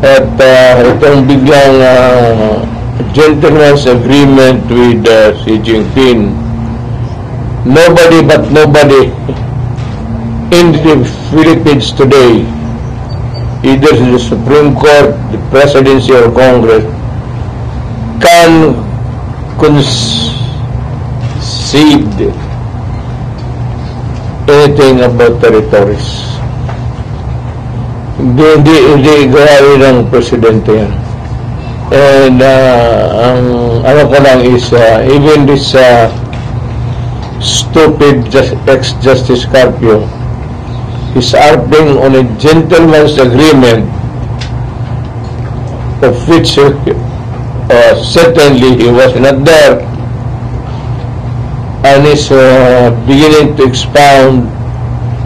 At itong biglang gentleman's agreement with Xi Jinping, nobody but nobody in the Philippines today, either the Supreme Court, the Presidency, or Congress, can concede anything about territories. Hindi gawin ng presidente yan. And ang ano ko lang is even this stupid ex-Justice Carpio is harping on a gentleman's agreement of which certainly he was not there, and is beginning to expound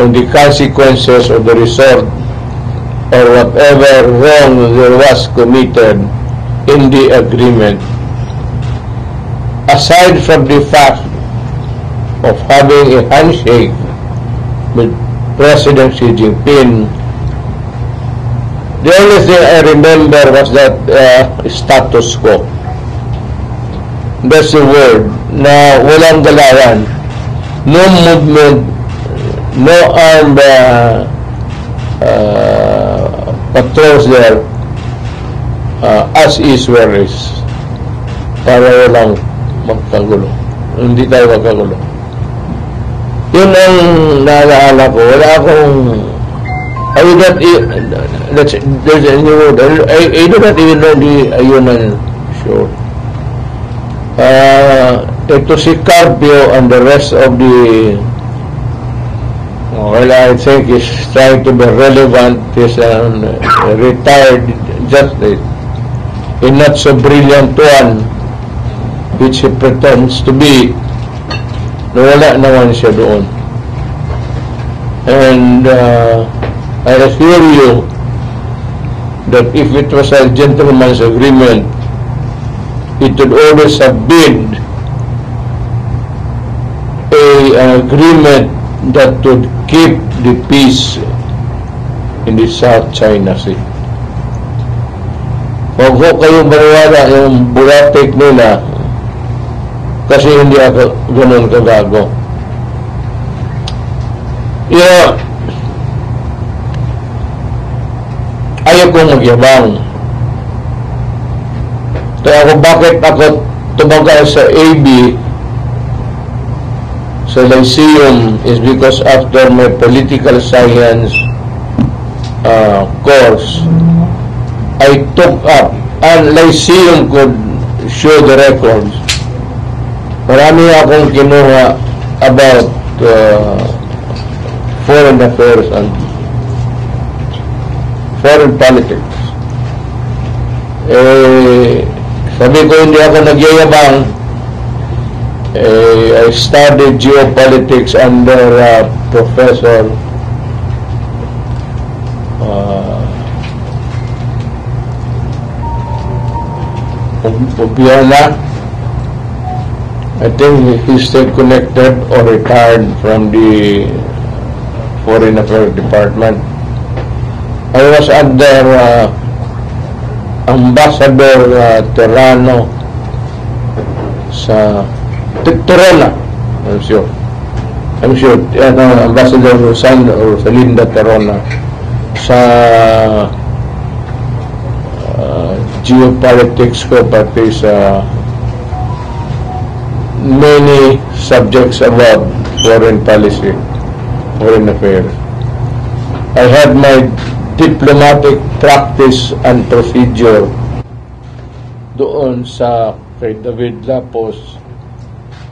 on the consequences of the resort or whatever wrong there was committed in the agreement. Aside from the fact of having a handshake with President Xi Jinping, the only thing I remember was that status quo. That's the word, na walang galawan, no movement, no armed patrols there, as is where is, para walang magkagulo. Hindi tayo magkagulo. Yun ang naalala ko. Wala akong I do not there's a new word. I do not even know the Ayunan sure. Ito si Carpio and the rest of the well, I think is trying to be relevant. Is a retired justice, a not so brilliant one, which he pretends to be. Wala naman siya doon. And I assure you that if it was a gentleman's agreement, it would always have been an agreement that would keep the peace in the South China Sea. Huwag ko kayong maniwala yung bulatik nila kasi hindi ako ganun kagago. Yeah, ayaw kong magyabang. Kaya kung bakit ako tumagal sa AB, sa Lyceum, is because after my political science course, I took up, and Lyceum could show the records. Marami akong kinuha about foreign affairs and foreign politics. Sabi ko hindi ako nagyayabang. I studied geopolitics under Professor Obiana. I think he's still connected or retired from the Foreign Affairs Department. I was under Ambassador Terrano sa Torona, I'm sure Ambassador Rosalinda Terrona sa geopolitics ko, pati sa many subjects about foreign policy, foreign affairs. I had my diplomatic practice and procedure doon sa kay David Lapos,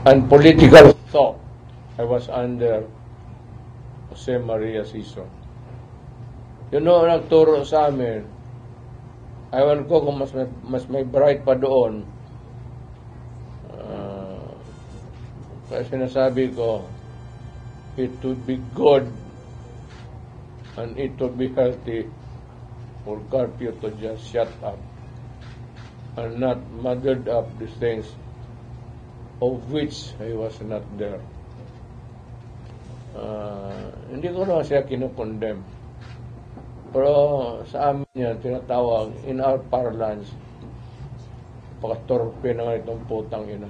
and political thought I was under Jose Maria Sison. You know, nagturo sa amin, ayaw ko kung mas may bright pa doon. Kaya sinasabi ko, it would be good and it would be healthy for Carpio to just shut up and not muddled up the things of which I was not there. Hindi ko na siya kinukondem. Pero sa amin yan, tinatawag, in our parlance, pakatorpe na nga itong putang ina.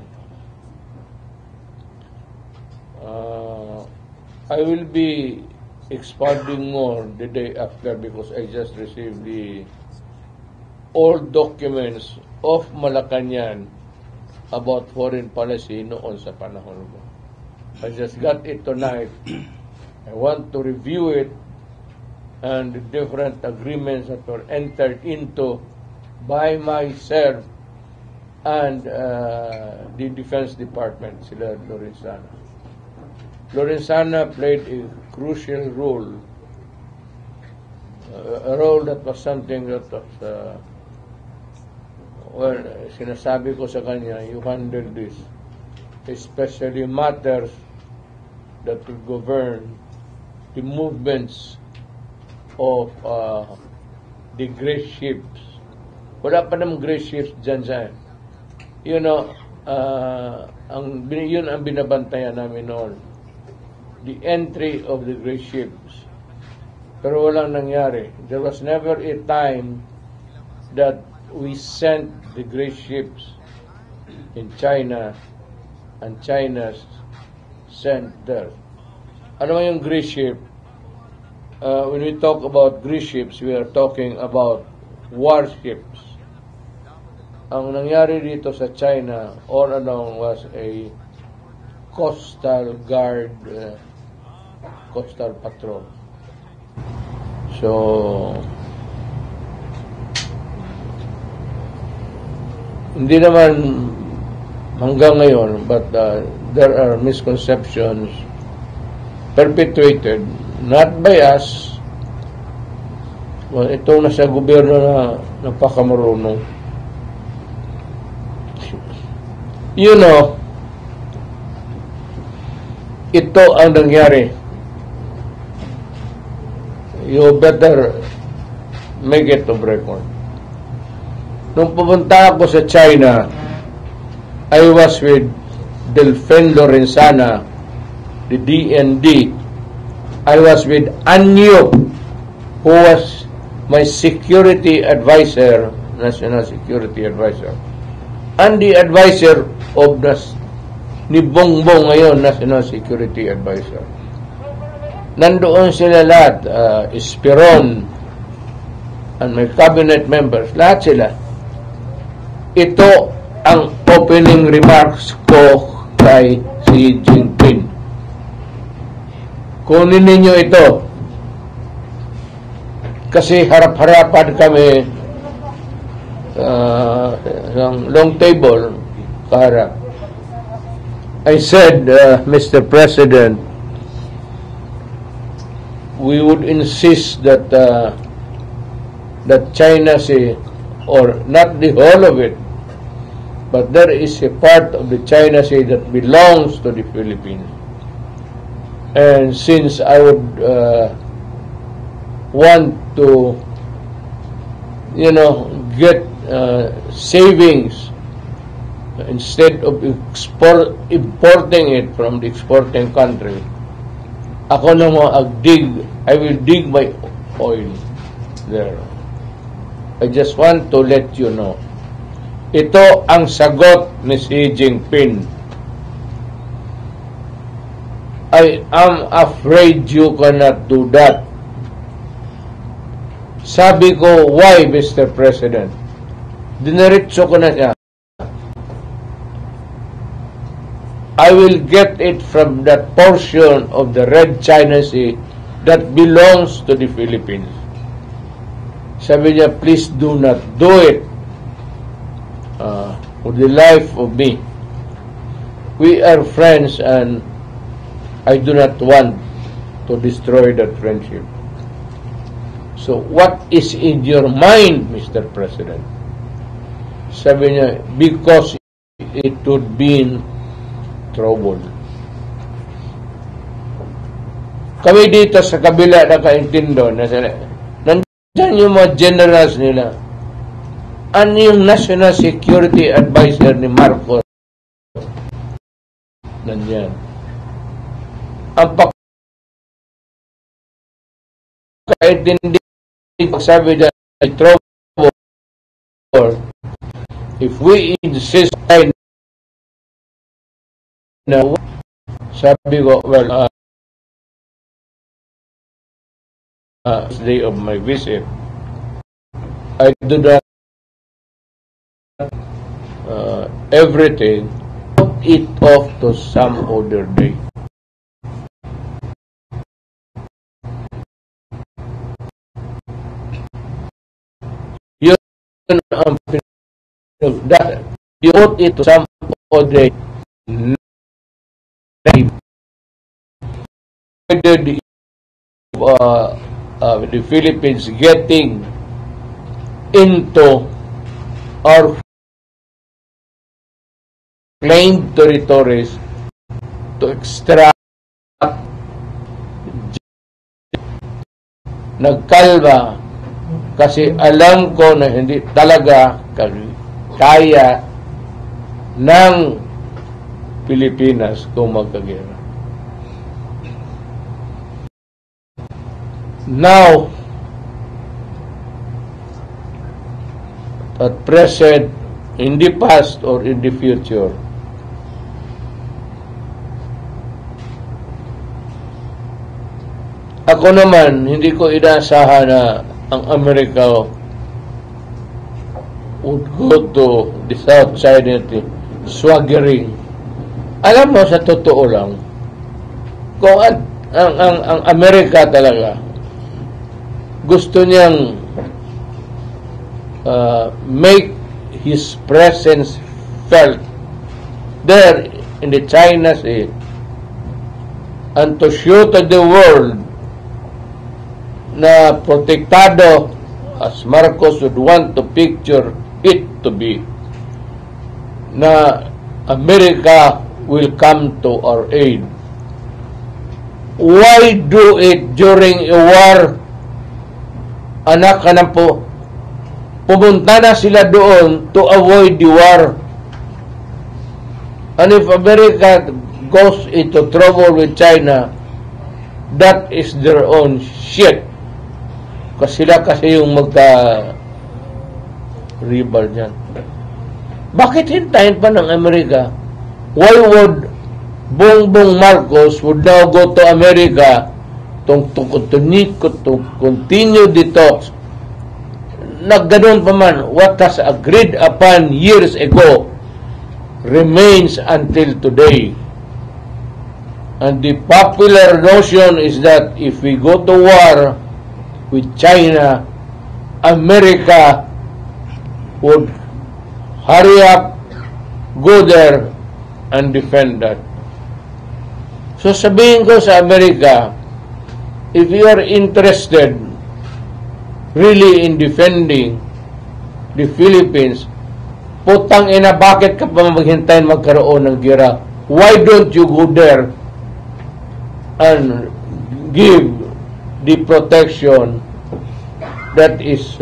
I will be expounding more the day after because I just received the old documents of Malacanang about foreign policy noon sa panahon ko. I just got it tonight. I want to review it and the different agreements that were entered into by myself and the Defense Department, sila Lorenzana. Lorenzana played a crucial role, a role that was something that was, well, sinasabi ko sa kanya, you handle this, especially matters that will govern the movements of the gray ships. Wala pa namang gray ships dyan sa, you know, yun ang binabantayan namin noon. The entry of the gray ships. Pero walang nangyari. There was never a time that we sent the gray ships in China and China sent theirs. Ano yung gray ship? When we talk about gray ships, we are talking about warships. Ang nangyari dito sa China all along was a coastal guard, coastal patrol. So, hindi naman hanggang ngayon, but there are misconceptions perpetuated, not by us, well, itong nasa gobyerno na napakamarunong. You know, ito ang nangyari. You better make it of record. Nung pumunta ako sa China, I was with Delfin Lorenzana, the DND. I was with Anyo, who was my security advisor, national security advisor, and the advisor of ni Bongbong ngayon, national security advisor. Nandoon sila lahat, Esperon, and my cabinet members, lahat sila. Ito ang opening remarks ko kay Xi Jinping. Kunin ninyo ito. Kasi harap-harapan kami sa long table, kaharap. I said, Mr. President, we would insist that that China Sea, or not the whole of it, but there is a part of the China Sea that belongs to the Philippines. And since I would want to, you know, get savings instead of importing it from the exporting country, ako na mo I will dig my oil there. I just want to let you know. Ito ang sagot ni Xi Jinping. I am afraid you cannot do that. Sabi ko, why, Mr. President? Diniretso ko na siya. I will get it from that portion of the Red China Sea that belongs to the Philippines. Sabi niya, please do not do it for the life of me. We are friends and I do not want to destroy that friendship. So what is in your mind, Mr. President? Sabi niya, because it would be in trouble. Kami dito sa kabila nakaintindo na nandyan yung mga generals nila. Ano yung National Security Advisor ni Marcos? Nandyan. Ang pagkaintindi magsabi dyan ay trouble if we insist na sabi ko, well, day of my visit, I do that everything, put it off to some other day. Yun ang that you put it to some other day. The Philippines getting into our claimed territories to extract, nagkalma kasi alam ko na hindi talaga kaya ng Pilipinas kung magkagera. Now, at present, in the past or in the future, ako naman, hindi ko inaasahan na ang Amerika would go to the South China swaggering. Alam mo, sa totoo lang, kung ang Amerika talaga gusto niyang make his presence felt there in the China Sea and to show to the world na protektado as Marcos would want to picture it to be, na America will come to our aid. Why do it during a war? Anak ka na po, pumunta na sila doon to avoid the war. And if America goes into trouble with China, that is their own shit. Kasi sila kasi yung magka-rebel dyan. Bakit hintayin pa ng Amerika? Why would Bongbong Marcos would now go to America to continue the talks? Nagganon pa man, what has agreed upon years ago remains until today. And the popular notion is that if we go to war with China, America would hurry up, go there, and defend that. So sabihin ko sa Amerika, if you are interested really in defending the Philippines, putang ina, bakit ka pa maghintayin magkaroon ng gera? Why don't you go there and give the protection that is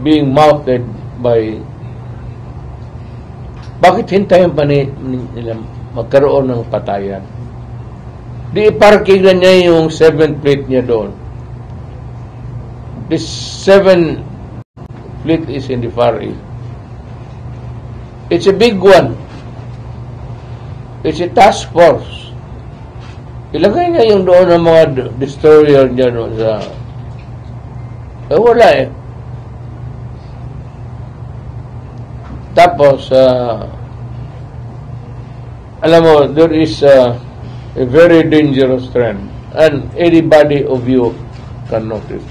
being mounted by... Bakit hintayin pa nila magkaroon ng patayan? Di iparking na niya yung 7th fleet niya doon. This 7th fleet is in the Far East. It's a big one. It's a task force. Ilagay niya yung doon ng mga destroyer niya doon sa... wala eh. Tapos, alam mo, there is a very dangerous trend, and anybody of you can notice.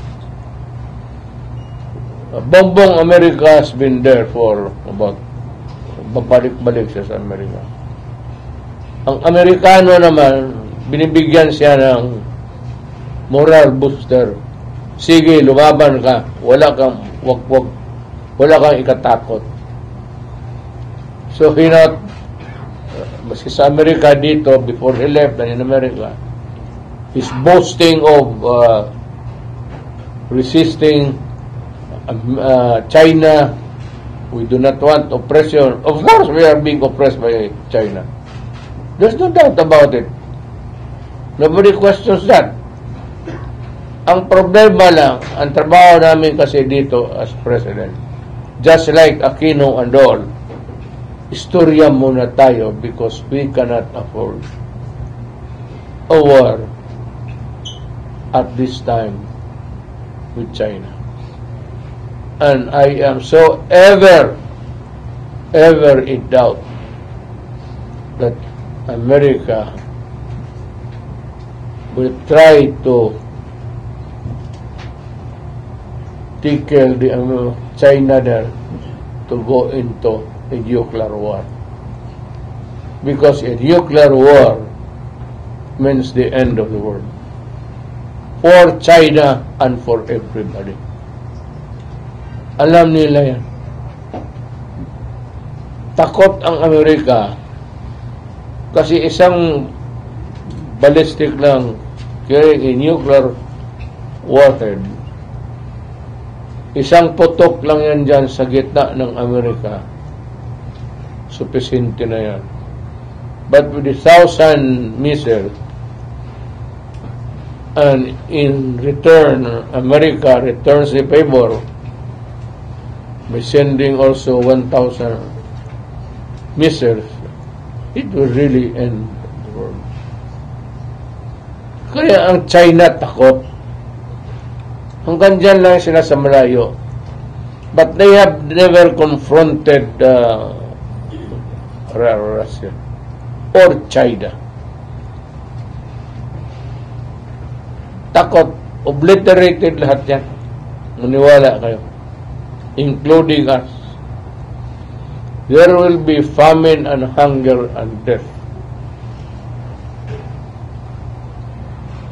Bongbong America has been there for about, babalik-balik siya sa Amerika. Ang Amerikano naman, binibigyan siya ng moral booster. Sige, lumaban ka. Wala kang wag-wag. Wala kang ikatakot. So, maski sa Amerika dito, before he left in America, he's boasting of resisting China. We do not want oppression. Of course, we are being oppressed by China. There's no doubt about it. Nobody questions that. Ang problema lang, ang trabaho namin kasi dito as President, just like Aquino and all, istorya muna tayo because we cannot afford a war at this time with China. And I am so ever in doubt that America will try to tickle the China there to go into a nuclear war. Because a nuclear war means the end of the world. For China and for everybody. Alam nila yan. Takot ang Amerika kasi isang ballistic lang carrying a nuclear warhead. Isang putok lang yan dyan sa gitna ng Amerika. Sufficiente na yan. But with the 1,000 missiles, and in return, America returns the favor by sending also 1,000 missiles, it will really end the world. Kaya ang China takot. Hanggang dyan lang sila sa malayo. But they have never confronted Russia or China. Takot. Obliterated lahat yan. Maniwala kayo. Including us. There will be famine and hunger and death.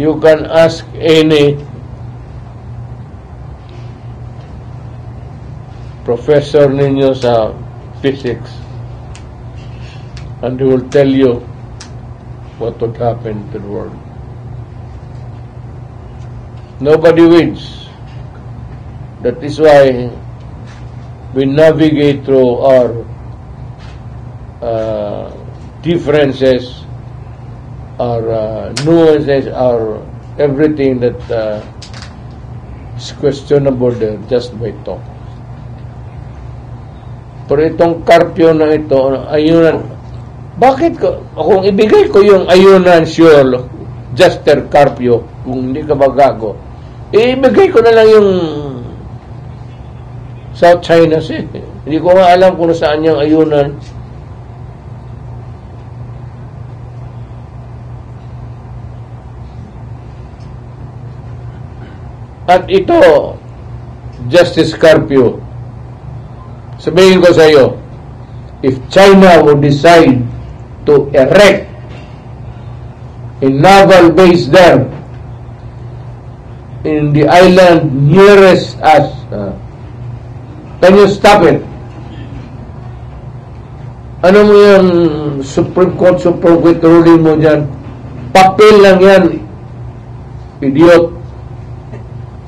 You can ask any professor ninyo sa physics and he will tell you what would happen to the world. Nobody wins. That is why we navigate through our differences, our nuances, our everything that is questionable there just by talk. Pero itong Carpio na ito, ayunan, bakit ko, kung ibigay ko yung ayunan sure, Juster Carpio, kung hindi ka magago, ibigay ko na lang yung South China Sea. Hindi ko nga alam kung saan yung ayunan. At ito, Justice Carpio, sabihin ko sa iyo, if China would decide to erect a naval base there in the island nearest us, can you stop it? Ano mo yung Supreme Court ruling mo dyan? Papel lang yan, idiot.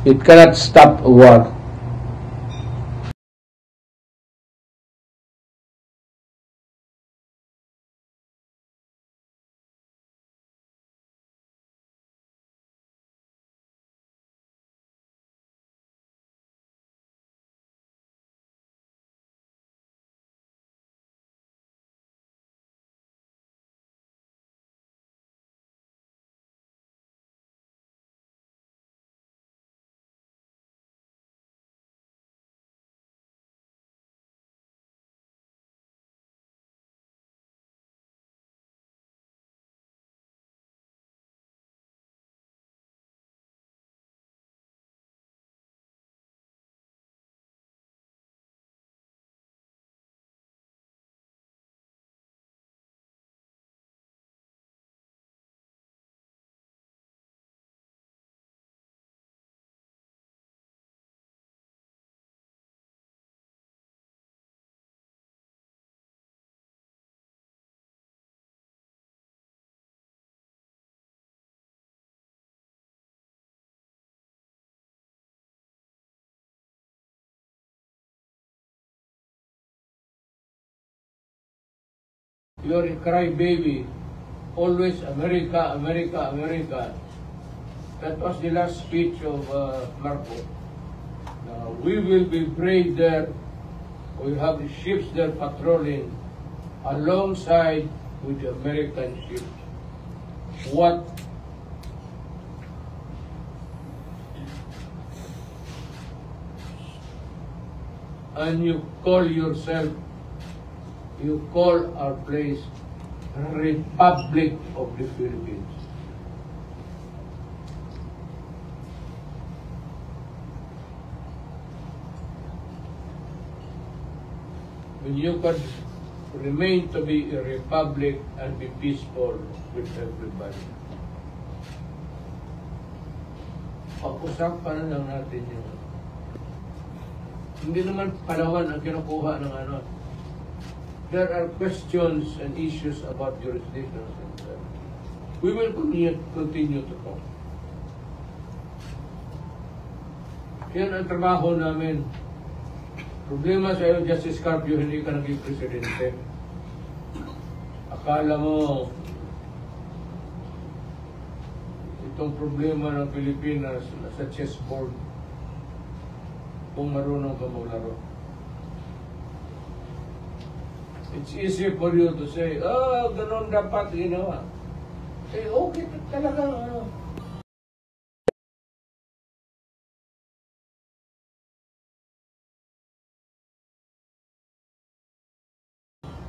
It cannot stop a war. You're a crybaby. Always America, America, America. That was the last speech of Marco. We will be brave there. We have the ships there patrolling alongside with the American ships. What and you call our place Republic of the Philippines. When you could remain to be a republic and be peaceful with everybody. Pag-usapan lang natin yung hindi naman Palawan ang kinukuha ng ano. There are questions and issues about jurisdictions. We will continue to talk. Yan ang trabaho namin. Problema sa iyo, Justice Carpio, hindi ka naging presidente. Akala mo, itong problema ng Pilipinas sa chessboard, kung marunong ka maglaro. It's easy for you to say, oh, ganun dapat ginawa. Eh, okay talaga, ano.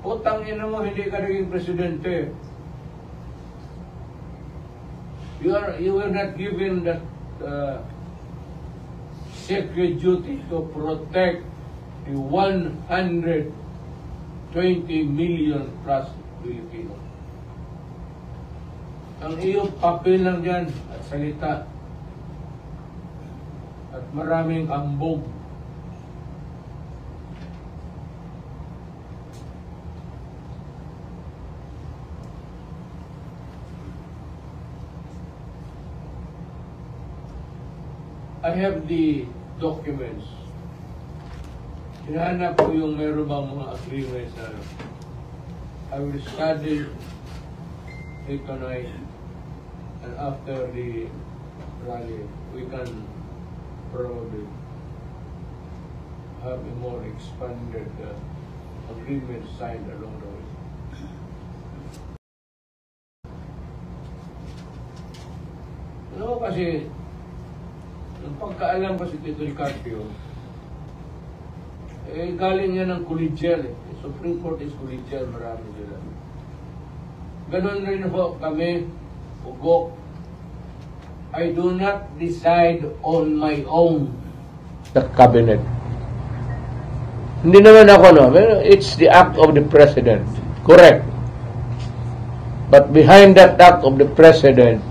Putang ina mo, hindi ka naging presidente. You were not given that sacred duty to protect the 120 million plus Filipino. Ang iyong papel lang dyan at salita at maraming ambog. I have the documents. Hinahanap ko yung meron bang mga agreements na I will study it tonight, and after the rally, we can probably have a more expanded agreement signed along the way. No, kasi ang pagkaalam ko si Tito Carpio, eh, galing yan ng collegial. Supreme Court is collegial, marami sila. Ganon rin ho kami, ugok. I do not decide on my own. The cabinet. Hindi naman ako, no? It's the act of the President. Correct. But behind that act of the President,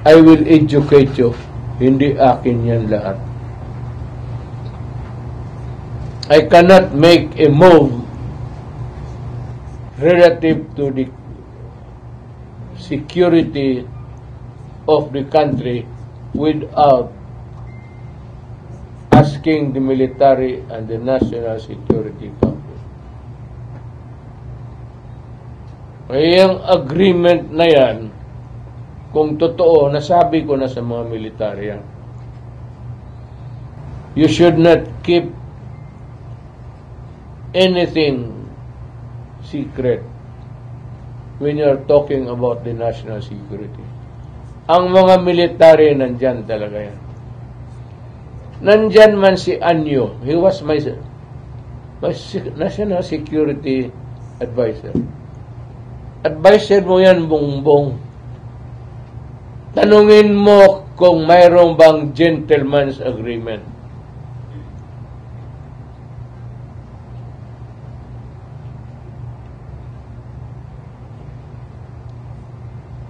I will educate you. Hindi akin yan lahat. I cannot make a move relative to the security of the country without asking the military and the National Security Council. Kaya ang agreement na yan, kung totoo, nasabi ko na sa mga militarya, you should not keep anything secret when you're talking about the national security. Ang mga military, nandyan talaga yan. Nandyan man si Anyo. He was my national security advisor. Advisor mo yan, Bongbong. Tanungin mo kung mayroong bang gentleman's agreement.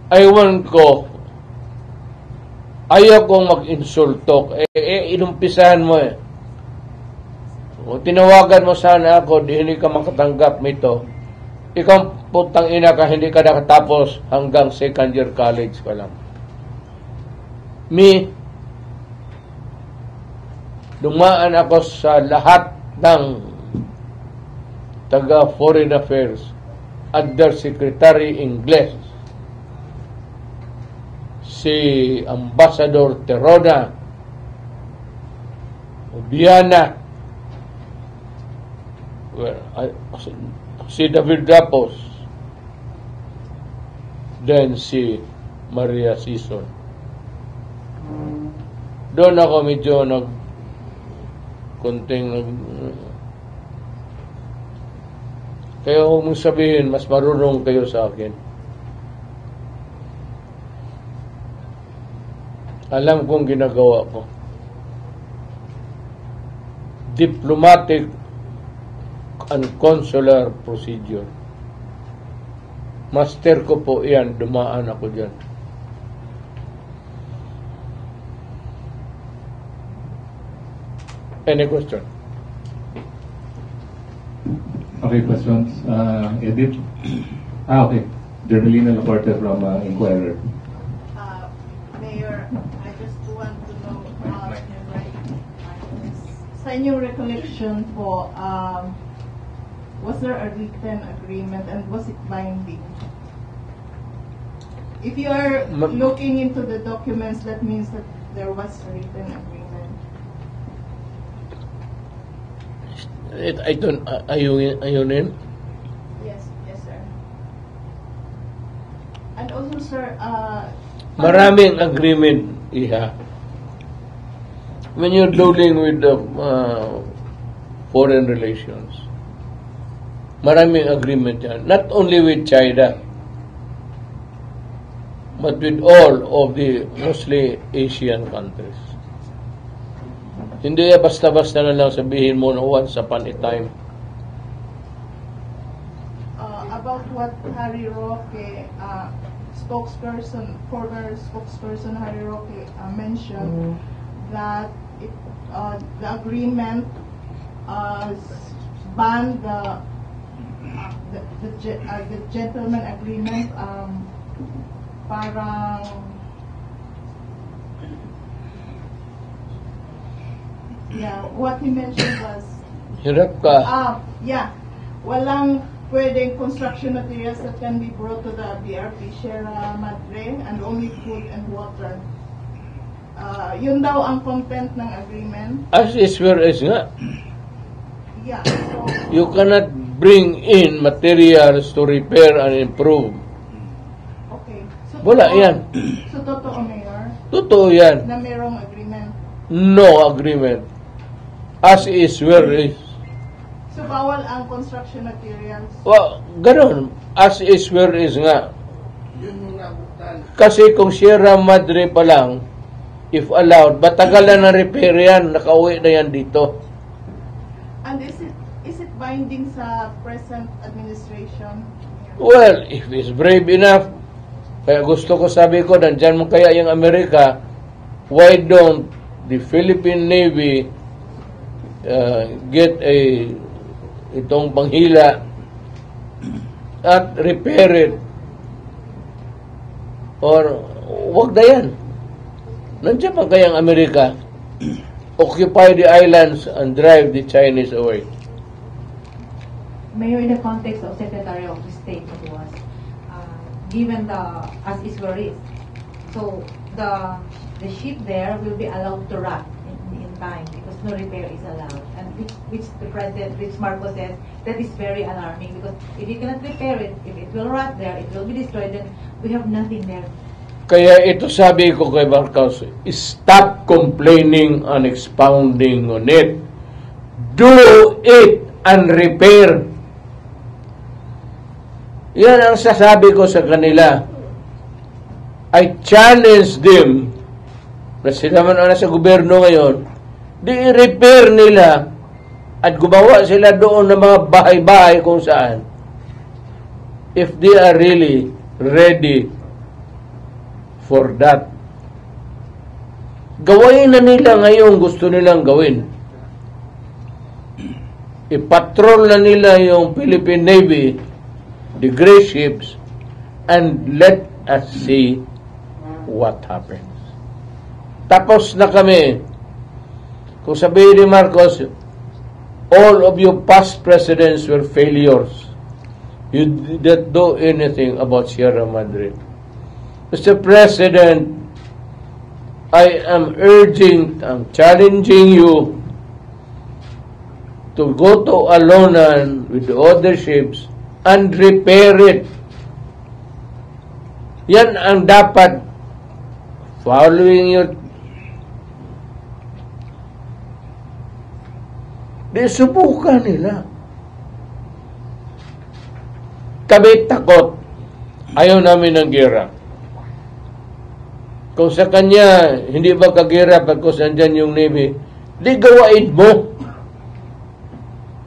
Aywan ko, ayaw kong mag-insulto. Inumpisahan mo eh. Kung tinawagan mo sana ako, di hindi ka makatanggap nito. Ikaw putang ina ka, hindi ka nakatapos hanggang second year college ka lang. Dumaan ako sa lahat ng taga Foreign Affairs, Undersecretary Ingles. si Ambassador Terona, Biana, si David Rapos, then si Maria Sison. Doon ako medyo kaya huwag mong sabihin, mas marunong kayo sa akin. Alam kong ginagawa ko. Diplomatic and consular procedure. Master ko po yan, dumaan ako dyan. Any question? Okay, questions. Edith? Okay. Journalina Laporte from Inquirer. Mayor, I just want to know, sa inyong recollection po, was there a written agreement and was it binding? If you are looking into the documents, that means that there was a written agreement. Ayunin? Yes, sir. And also, sir, Maraming agreement, Iha. When you're dealing with the foreign relations, maraming agreement yan. Not only with China, but with all of the mostly Asian countries. Hindi basta-basta na lang sabihin mo na once upon a time. About what Harry Roque, former spokesperson Harry Roque mentioned, that the agreement banned the gentleman agreement, parang what he mentioned was Hirap ka. Walang pwedeng construction materials that can be brought to the BRP Sierra Madre and only food and water. Yun daw ang content ng agreement. As is where is nga. Yeah, so You cannot bring in materials to repair and improve. okay. So Wala yan. So totoo, Mayor, Totoo yan. na mayroong agreement. No agreement. As is where is. So bawal ang construction materials. Well, ganun. As is where is nga. Yun yung nabutan. Kasi kung Sierra Madre pa lang, if allowed, batagalan na repair yan, nakauwi na yan dito. And is it binding sa present administration? Well, if it's brave enough, kaya gusto ko sabi ko, nandyan mo kaya yung Amerika, why don't the Philippine Navy get itong panghila at repair it? Or, wag na yan. Nandiyan pa kayang Amerika, occupy the islands and drive the Chinese away. Mayor, in the context of Secretary of State who was given the as is where is, so the ship there will be allowed to rot in time because no repair is allowed, and which the President, which Marcos says, that is very alarming because if you cannot repair it, if it will rot there, it will be destroyed, then we have nothing there. Kaya ito sabi ko kay Marcos, stop complaining and expounding on it. Do it and repair. Yan ang sasabi ko sa kanila. I challenge them na sila man na sa gobyerno ngayon, di i-repair nila at gumawa sila doon ng mga bahay-bahay kung saan. If they are really ready for that. Gawain na nila ngayon gusto nilang gawin. I-patrol na nila yung Philippine Navy, the gray ships, and let us see what happens. Tapos na kami. Kung sabihin ni Marcos, all of your past presidents were failures. You didn't do anything about Sierra Madre. Mr. President, I am challenging you to go to Alonan with the other ships and repair it. Yan ang dapat following your subukan nila. Kami takot. Ayaw namin ng gera. Kung sa kanya, hindi ba kagera pagkos nandyan yung Navy, di gawain mo.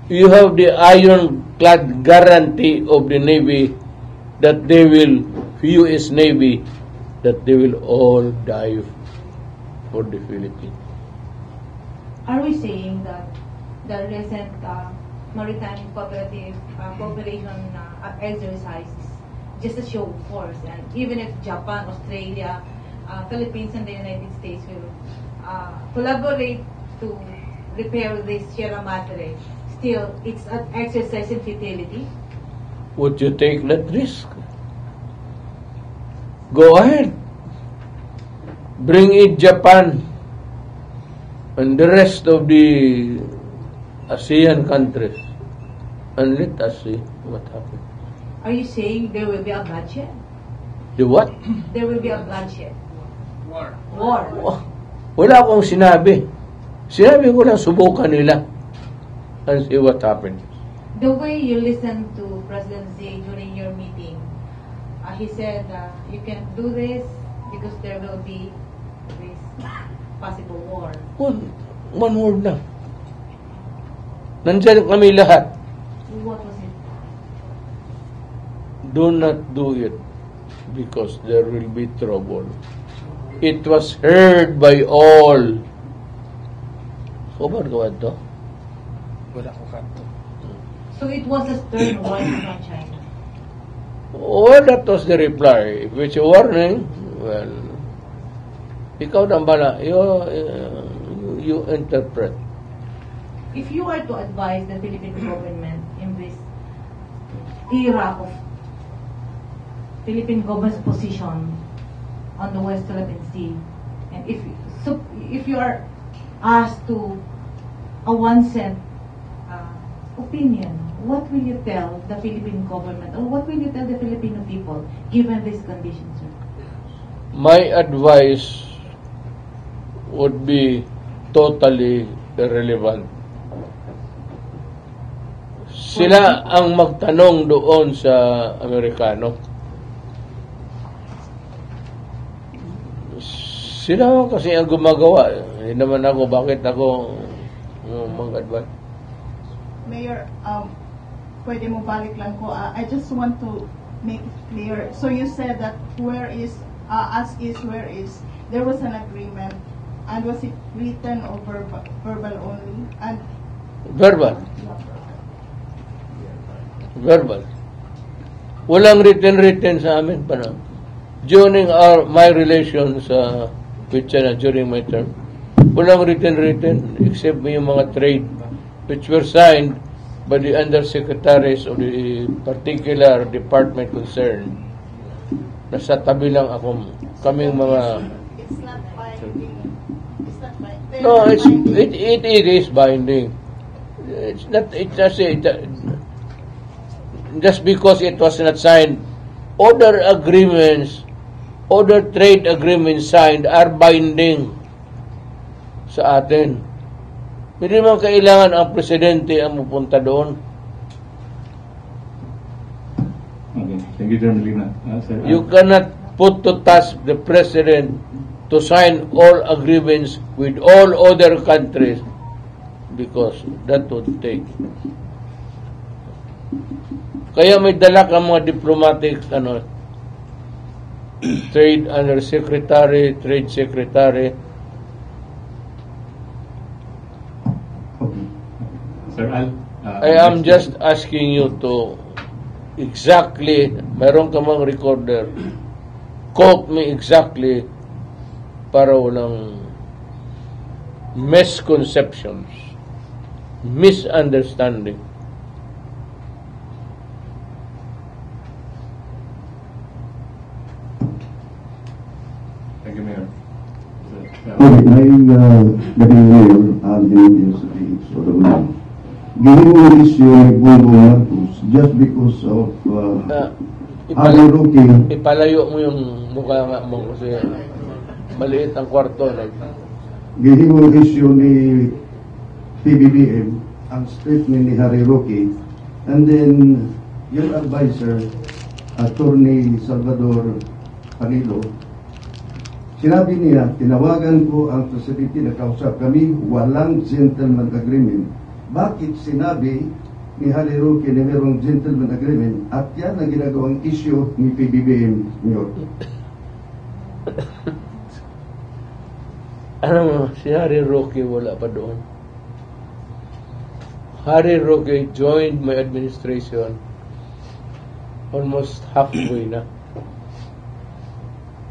You have the ironclad guarantee of the Navy that they will, US Navy, that they will all die for the Philippines. Are we saying that the recent maritime cooperative cooperation exercise is just a show of force, and even if Japan, Australia, Philippines, and the United States will collaborate to repair this Sierra Madre, still it's an exercise in futility? Would you take that risk? Go ahead. Bring in Japan and the rest of the ASEAN countries and let us see what happens. Are you saying there will be a bloodshed? The what? There will be a bloodshed. War. War. Wala akong sinabi. Sinabi ko lang subukan nila and see what happens. The way you listened to President Zay during your meeting, he said you can do this because there will be this possible war. One word lang. Nandyan kami lahat. What was it? Do not do it because there will be trouble. It was heard by all. Sobar ka to? Wala ko kanto. So it was a stern warning from China. Well, that was the reply. If it's a warning, well, ikaw nang bala. You interpret. If you are to advise the Philippine government in this era of Philippine government's position on the West Philippine Sea, and if you are asked to a 1 cent opinion, what will you tell the Philippine government, or what will you tell the Filipino people given these conditions, sir? My advice would be totally irrelevant. Sila ang magtanong doon sa Amerikano. Sila kasi ang gumagawa. Hindi naman ako, bakit ako mag-advise? Mayor, pwede mo balik lang ko. I just want to make it clear. So you said that where is, as is, where is, there was an agreement, and was it written or verbal only? And Verbal. Walang written sa amin pa na. During my relations with China during my term, walang written except yung mga trade which were signed by the undersecretaries of the particular department concerned. Nasa tabi lang ako, kaming mga... it's not binding. It's not binding. No, it is binding. It's not, just because it was not signed, other trade agreements signed are binding sa atin. Hindi naman kailangan ang presidente ang pupunta doon. Okay. Thank you, Chairman Lina. Sir, You cannot put to task the president to sign all agreements with all other countries because that would take. Kaya may dala kang mga diplomatic trade undersecretary, trade secretary. Sir Al, I am just asking you to exactly, meron ka mang recorder, quote me exactly para walang misconceptions, misunderstanding. Thank you, Mayor. Sir. Gabing Mayor, din sa PHOW. Gihimo issue ni Bongbong Marcos just because of Harry Roque. Ipalayo mo yung mukha nga mo kasi maliit ang kwarto. Gihimo issue ni PBBM ang statement ni Harry Roque, and then yung advisor, Attorney Salvador Panilo, sinabi niya, tinawagan ko ang facility na kausap kami, walang gentleman agreement. Bakit sinabi ni Harry Roque na mayroong gentleman agreement at yan ang ginagawang issue ni PBBM Mayor? Ano mo, si Harry Roque wala pa doon. Harry Roque joined my administration almost halfway na.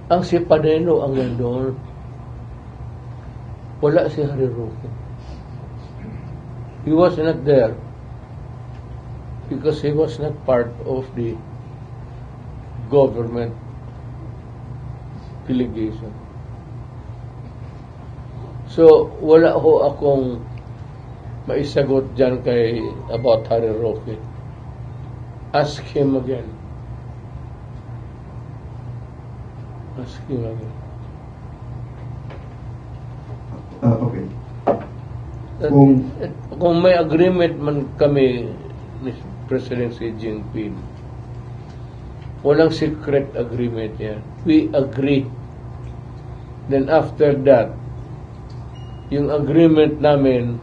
Ang si Panelo ang nandoon. Wala si Harry Roque. He was not there because he was not part of the government delegation. So, wala ho akong maisagot dyan about Harry Roque. Ask him again. Ask him again. Okay. Kung may agreement man kami ni President Xi Jinping, walang secret agreement yan. We agree. Then after that, yung agreement namin,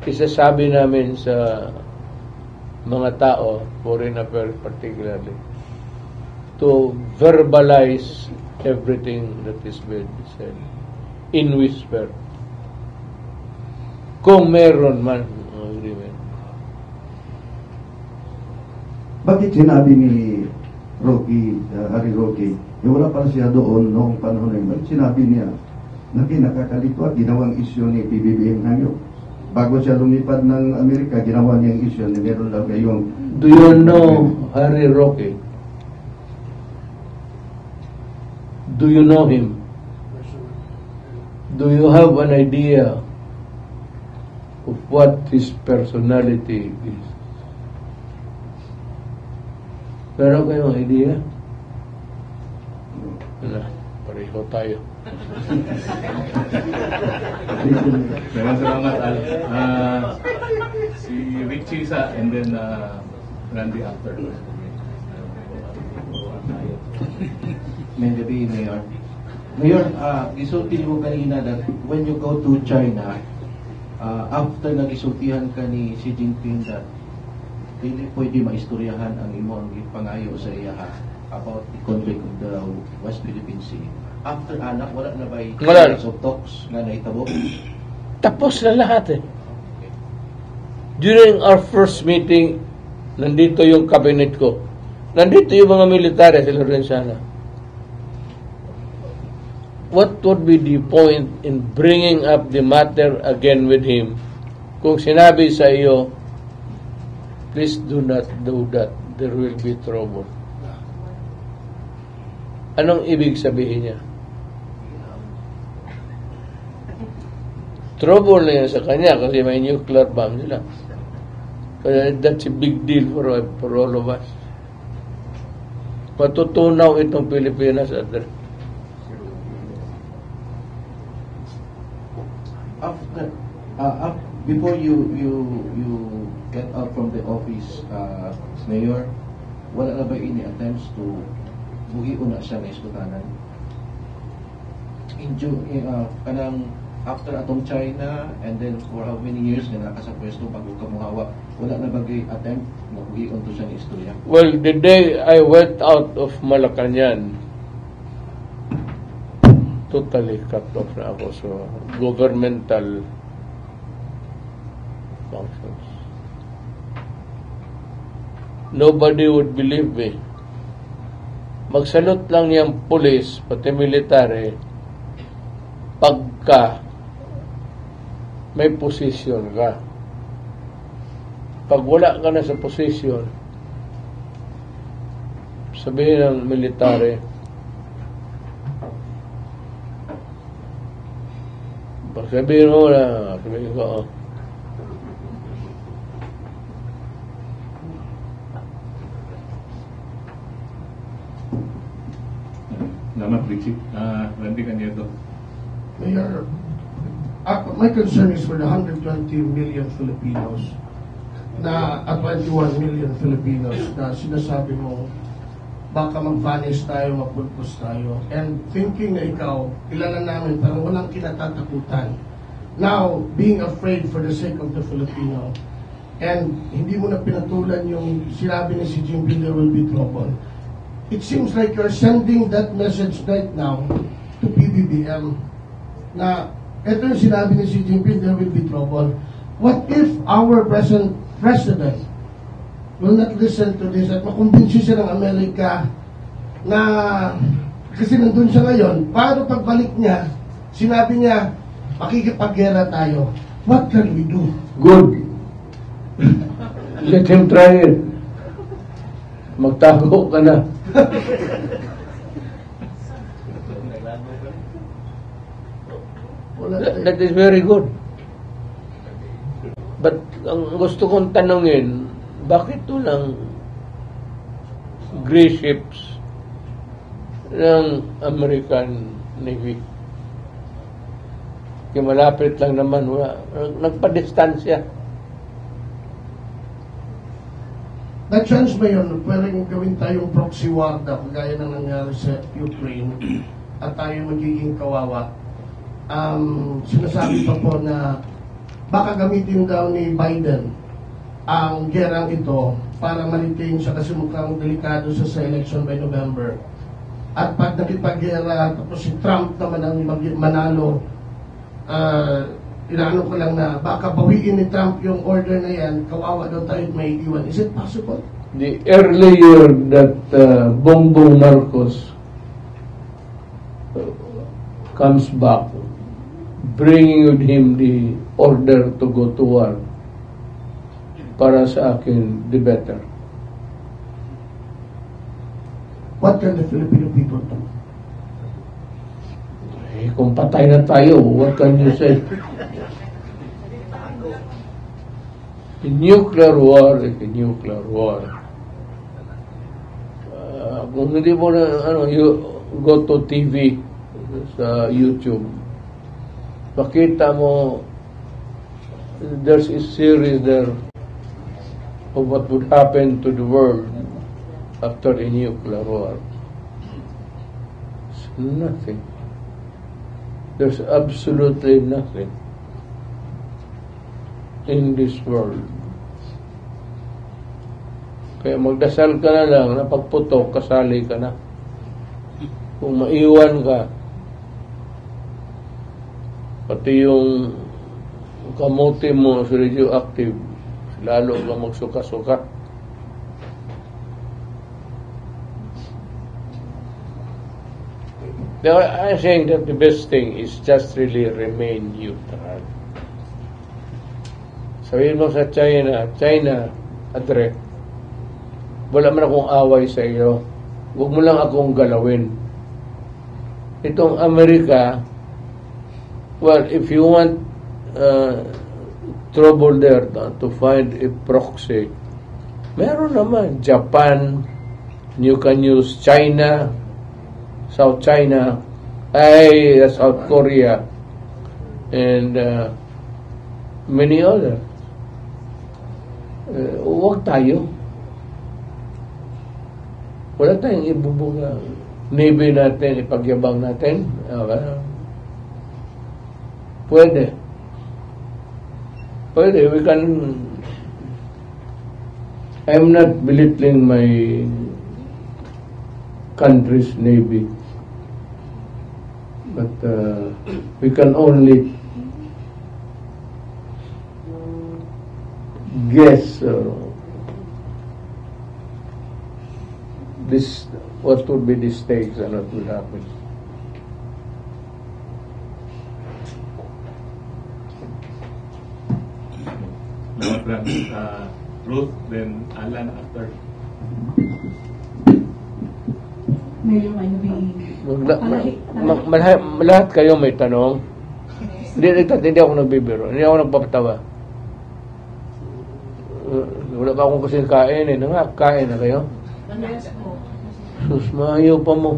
isasabi namin sa mga tao, foreign affairs particularly, to verbalize everything that is being said in whisper. Kung meron man agreement. Bakit sinabi ni Harry Roque, wala pala siya doon noong panahon na yun, bakit sinabi niya na kinakakalito at ginawang issue ni PBBM ngayon? Bago siya lumipad ng Amerika, ginawa niyang issue na meron lang kayong... Do you know Harry Roque? Do you know him? Do you have an idea of what his personality is? Meron kayong idea? Wala, pareho tayo. Maraming salamat, Al. Si Rick Chisa and then Randy after. May gabi, Mayor. Mayor, gisulti mo kanina that when you go to China, after nagisultihan ka ni Xi Jinping that hindi pwede maistoryahan ang imong pangayo sa iya about the conflict of the West Philippine Sea. After anak, wala na ba Wala. of talks nga naitabo? Tapos na lahat eh. During our first meeting, nandito yung cabinet ko. Nandito yung mga military sa Lorenzana. What would be the point in bringing up the matter again with him kung sinabi sa iyo, please do not do that, there will be trouble? Anong ibig sabihin niya? Trouble na yan sa kanya kasi may nuclear bomb nila. Kaya that's a big deal for all of us. Matutunaw itong Pilipinas at After, before you get out from the office, Mayor, wala na ba ini attempts to buhion na siya na iskutanan? Kanang after atong China and then for how many years nga naka sa pwesto bago kamuhawa, wala na ba gay attempt na buhion to siya na istorya? Well, the day I went out of Malacanang, totally cut off na ako sa governmental functions. Nobody would believe me. Magsalot lang yung police, pati military, pagka may posisyon ka. Pag wala ka na sa posisyon, sabihin ng military, Sabihin mo na, sabihin ko, oh. Salamat, Richie. Randy Canieto. Mayor, my concern is for the 120 million Filipinos na 21 million Filipinos na sinasabi mo baka mag-vanish tayo, mapulpos tayo. And thinking na ikaw, kilala namin, parang walang kinatatakutan. Now, being afraid for the sake of the Filipino, and hindi mo na pinatulan yung sinabi ni si Jinping, there will be trouble. It seems like you're sending that message right now to PBBM na ito yung sinabi ni Xi Jinping, there will be trouble. What if our present president will not listen to this at makumbinsi siya ng Amerika na kasi nandun siya ngayon, para pagbalik niya, sinabi niya, makikipaggera tayo. What can we do? Good. Let him try it. Magtago ka na. That is very good. But ang gusto kong tanungin, bakit walang gray ships ng American Navy? Kaya malapit lang naman, nagpa-distansya. That chance ba yun, pwedeng gawin tayong proxy war na kagaya ng nangyari sa Ukraine at tayo magiging kawawa. Sinasabi pa po na baka gamitin daw ni Biden ang gerang ito para ma-retain siya kasi mukhang delikado siya sa election by November. At pag nakipag-gera, tapos si Trump naman ang manalo, inaano ko lang na baka bawiin ni Trump yung order na yan, kawawa daw tayo may iwan. Is it possible? The earlier that Bongbong Marcos comes back, bringing with him the order to go to war, para sa akin, the better. What can the Filipino people do? Eh, kung patay na tayo, what can you say? A nuclear war is a nuclear war. Kung hindi mo na, you go to TV, sa YouTube, pakita mo, there's a series there of what would happen to the world after a nuclear war. It's nothing. There's absolutely nothing in this world. Kaya magdasal ka na lang, na pagputok, kasali ka na. Kung maiwan ka, pati yung kamote mo sa radioactive, lalo ka magsuka-suka. I'm saying that the best thing is just really remain neutral. Sabihin mo sa China, Adre, wala man akong away sa iyo. Huwag mo lang akong galawin. Itong Amerika, well, if you want trouble there to find a proxy, meron naman. Japan, you can use China, South China, South Korea, and many others. Huwag tayo. Wala tayong ibubuga. Navy natin, ipagyabang natin. Pwede. We can. I'm not belittling my country's Navy. But we can only guess what would be the stakes and what will happen. Ruth, then Alan after. Mayor, may Lahat kayo may tanong. Hindi ako nagbibiro. Hindi ako nagpapatawa. Wala pa akong kasing kain eh. Kain na kayo? Sus, maayaw pa mo.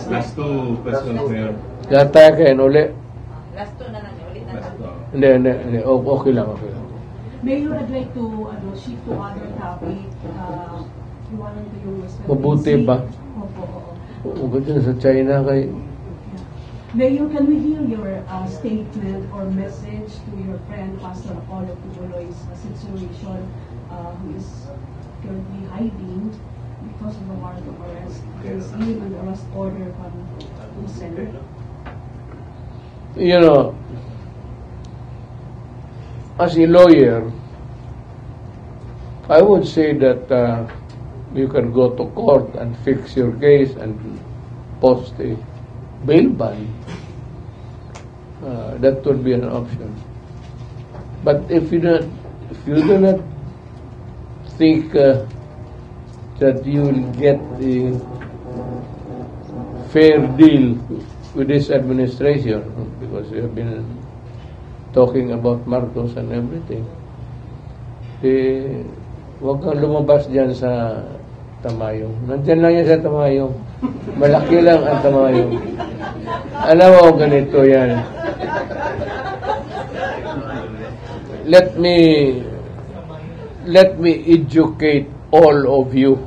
Last two questions, Mayor. Yata kayo uli. Last two na lang, ulit na Last lang. two. Hindi. Okay lang. Mayor, I'd like to shift to other topic. Iwanan ko yung Mabuti ba? Opo. Huwag dyan sa China kay... Mayor, can we hear your statement or message to your friend, Pastor Apollo Kibuloy's situation, who is currently hiding because of the warrant of arrest? He's given an arrest order from the Senate. You know, as a lawyer, I would say that you can go to court and fix your case and post a bail ban. That would be an option. But if you do not think that you will get a fair deal with this administration, because you have been talking about Marcos and everything, huwag kang lumabas dyan sa Tamayong. Nandyan lang yan sa Tamayong. Malaki lang ang Tamayong. Alam mo, ganito yan. Let me educate all of you.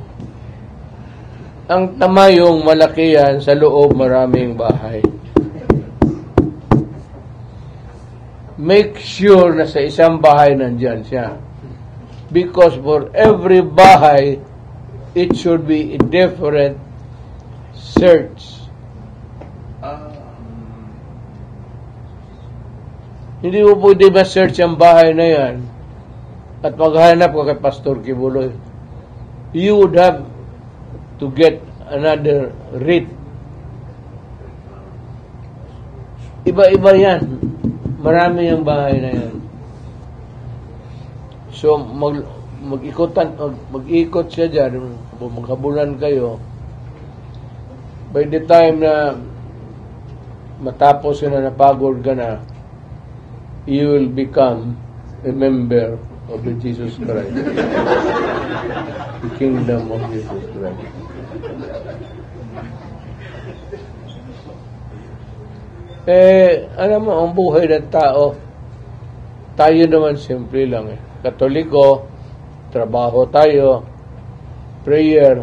Ang Tamayong malaki yan, sa loob maraming bahay. Make sure na sa isang bahay nandyan siya. Because for every bahay, it should be a different search. Hindi mo pwede ma-search ang bahay na yan at maghanap ka kay Pastor Kibuloy. You would have to get another writ. Iba-iba yan. Marami yung bahay na yan. So, mag-ikot siya dyan, maghabulan kayo. By the time na matapos na napagod ka na, you will become a member of the Jesus Christ. The kingdom of Jesus Christ. Alam mo, ang buhay ng tao, tayo naman simple lang eh. Katoliko, trabaho tayo, prayer,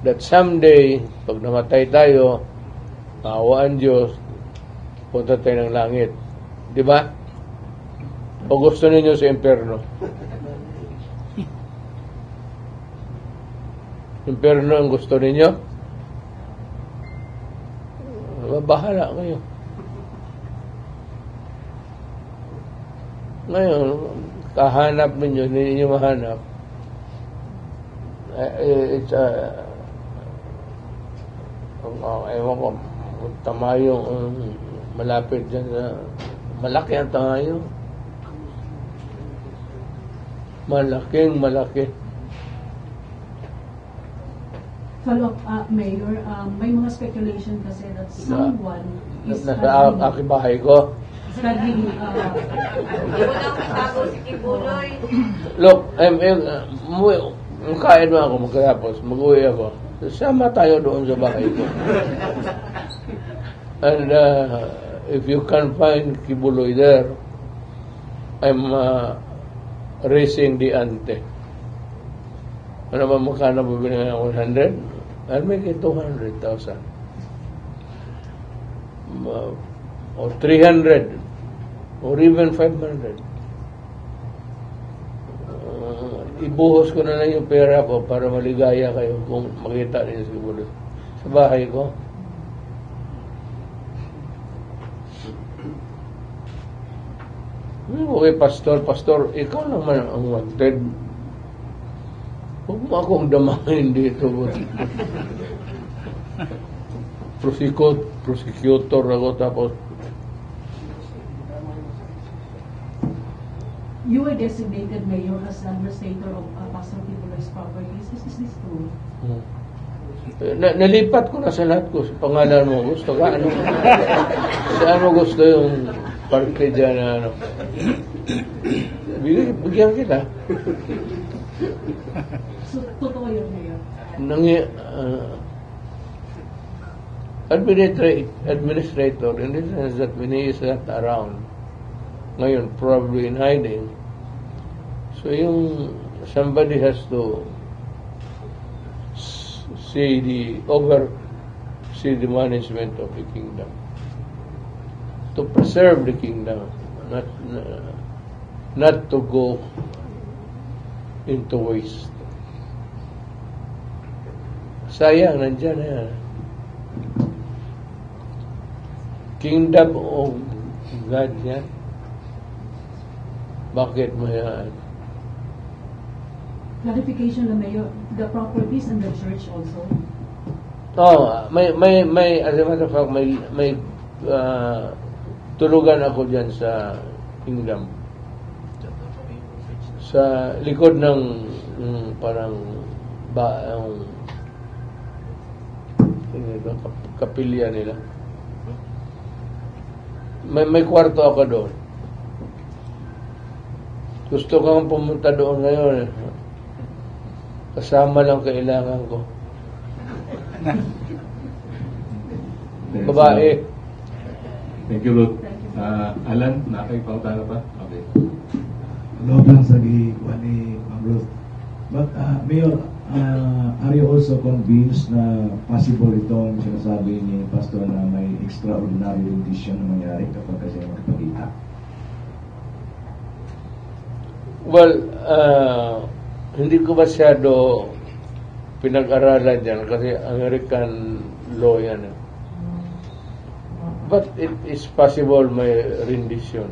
that someday, pag namatay tayo, maawaan Diyos, punta tayo ng langit. Di ba? O gusto ninyo sa impyerno? Impyerno ang gusto ninyo? Bahala kayo. Ngayon, kahanap ninyo, hindi ninyo mahanap. It's ewan ko, Tamayong malapit dyan sa malaki ang Tamayong. Malaki. Follow up, Mayor, may mga speculation kasi that someone is nasa aking bahay ko. studying Hindi mo lang katago si Kibuloy. Look, kain mo ako magkatapos, mag-uwi ako. Sama tayo doon sa bahay ko. And if you can find Kibuloy there, I'm raising the ante. Ano ba magkano bibili ng 100? I'll make it 200,000. Or 300. Or even 500. Ibuhos ko na lang yung pera ko para maligaya kayo kung makita niyo siguro sa bahay ko. Okay, Pastor, ikaw naman ang wanted. Huwag mo akong damahin dito. Prosecutor ako tapos you were designated mayor as administrator of Pastor Kibuloy's properties. Is this true? Nalipat ko na sa lahat ko. Sa pangalan mo, gusto ka? Ano? Saan mo gusto yung parte dyan na ano? Bigyan kita. So, totoo yun ngayon? Administrator, in the sense that when he is not around, ngayon, probably in hiding, so yung somebody has to see the management of the kingdom, to preserve the kingdom, not to go into waste. Sayang, nandyan na yan. Kingdom of God yan. Bakit mo yan? Clarification na Mayor, the properties and the church also? May as a matter of fact, may tulugan ako dyan sa kingdom. Sa likod ng parang kapilya nila. May kwarto ako doon. Gusto kang pumunta doon ngayon. Kasama lang kailangan ko. Babae. Thank you, Ruth. Alan, nakakipauta na pa? Okay. Loob lang sa gikuha ni Ma'am Ruth. But, Mayor, are you also convinced na possible itong sinasabi ni Pastor na may extraordinary rendition na mangyari kapag kasi magpagita? Well, hindi ko masyado pinag-aralan dyan kasi American law yan. But it is possible may rendition.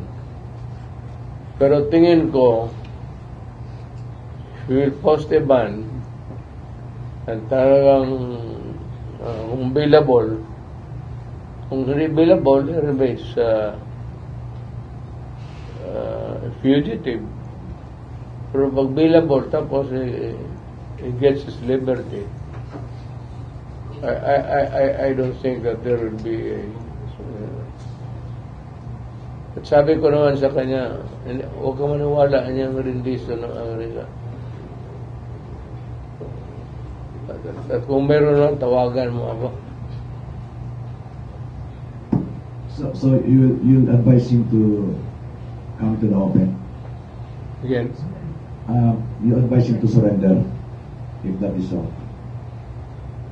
Pero tingin ko, we will post a ban and talagang kung available, kung hindi available, remains fugitive. Pero pag available, tapos he gets his liberty. I don't think that there will be a at sabi ko naman sa kanya, huwag ka maniwala niyang rendition ng Amerika. At kung meron lang, tawagan mo ako. So you advise him to come to the open? Again? You advise him to surrender, if that is so.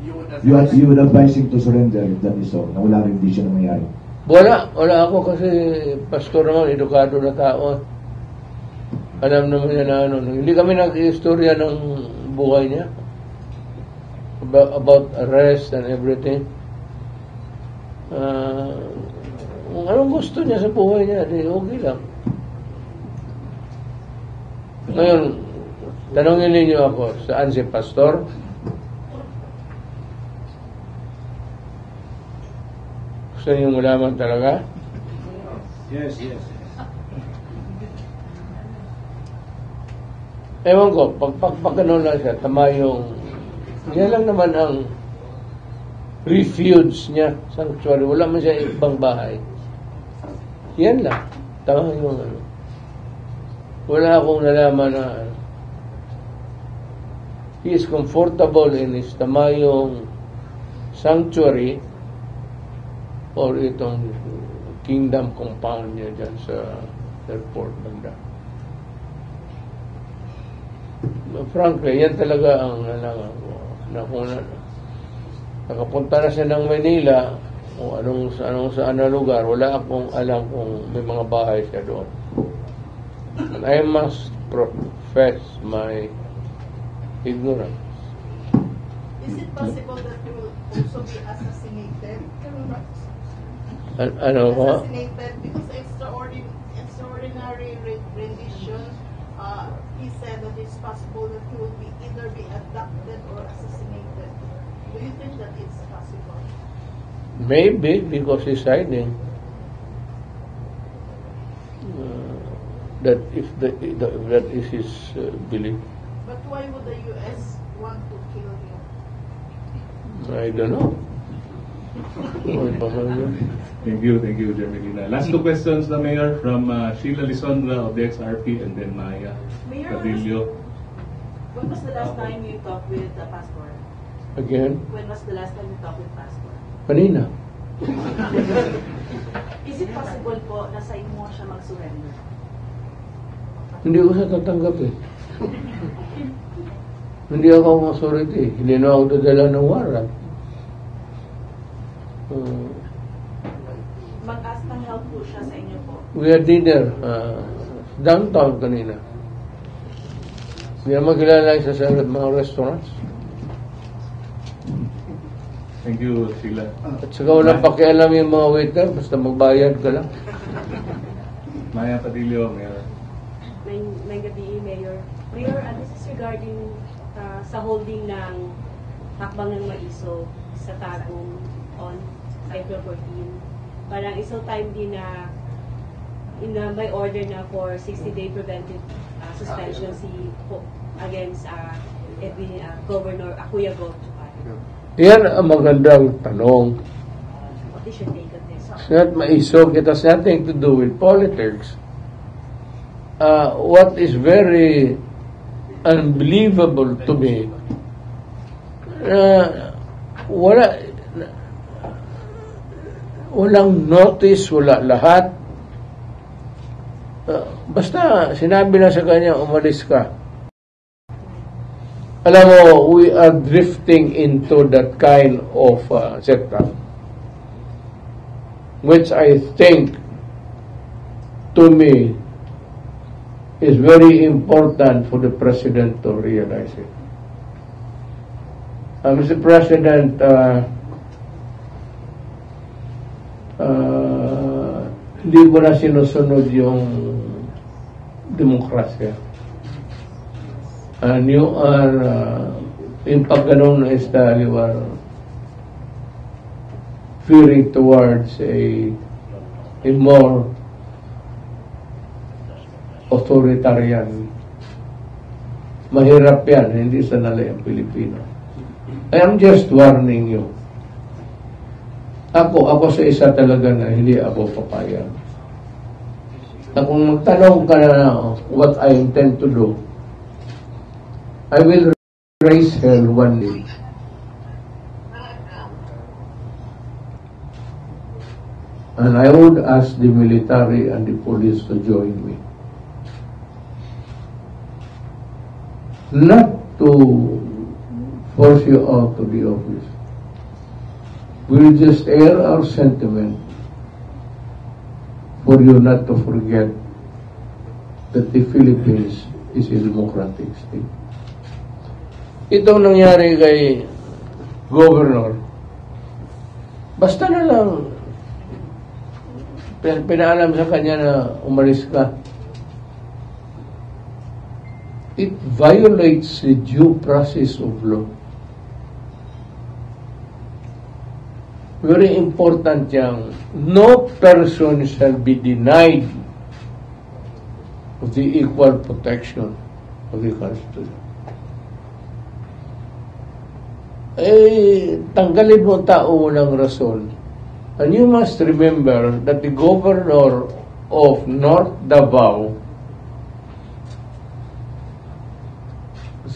You would advise him to surrender if that is so, na wala rendition na mangyari. Wala ako kasi pastor naman, edukado na tao. Alam naman niya na ano. Hindi kami nag-istorya ng buhay niya. About arrest and everything. Kung anong gusto niya sa buhay niya, di okay lang. Ngayon, tanongin ninyo ako, saan si pastor? Gusto niyo malaman talaga? Yes. Ewan ko, pag ano lang siya, tama yung, yan lang naman ang refuge niya, sanctuary. Wala man siya ibang bahay. Yan lang. Tama yung ano. Wala akong nalaman na he is comfortable in his tamayong sanctuary or itong kingdom compound niya dyan sa airport banda. Frankly, yan talaga ang nalangan ko. Na kung nakapunta na siya ng Manila o saan na lugar, wala akong alam kung may mga bahay siya doon. And I must profess my ignorance. Is it possible that you will also be assassinated? Ano ba? Assassinated because extraordinary rendition. He said that it's possible that he will either be abducted or assassinated. Do you think that it's possible? Maybe because he's hiding. That is his belief. But why would the U.S. want to kill him? I don't know. Thank you, Jermelina. Last two questions na Mayor from Sheila Lisondra of the XRP and then Maya Mayor, Padillo. when was the last time you talked with the pastor? Again, When was the last time you talked with pastor? kanina. Is it possible po na sa inyo siya mag-surrender? Hindi ko siya tatanggapin. Hindi ako authority. Hindi na ako dadala ng warrant. Mag-ask ng help po siya sa inyo po. We had dinner downtown kanina. Hindi naman kilala isa sa mga restaurants. Thank you, Sheila. At saka walang pakialam yung mga waiter, basta magbayad ka lang. Maya Padillo, Mayor. May gabi, Mayor. Mayor, this is regarding sa holding ng hakbang ng Maiso sa Tagum on April 14. Parang isang time din na may order na for 60-day preventive suspension against Governor Akuya Go. Yan ang magandang tanong. What is your take on this? It's not Maiso. It has nothing to do with politics. What is very unbelievable to me, walang notice, wala lahat. Basta sinabi lang sa kanya, umalis ka. Alam mo, we are drifting into that kind of setup, which I think, to me, is very important for the President to realize it. Mr. President, hindi mo na sinusunod yung demokrasya. And you are, in pag ganun na style, you are veering towards a more authoritarian. Mahirap yan, hindi sanali ang Pilipino. I am just warning you. Ako sa isa talaga na hindi ako papayag. Na kung magtanong ka na what I intend to do, I will raise hell one day. And I would ask the military and the police to join me. Not to force you out of the office. We'll just air our sentiment for you not to forget that the Philippines is a democratic state. Itong nangyari kay Governor, basta na lang pinaalam sa kanya na umalis ka. It violates the due process of law. Very important yang no person shall be denied of the equal protection of the Constitution. Tanggalin mo tao ng rason. And you must remember that the governor of North Davao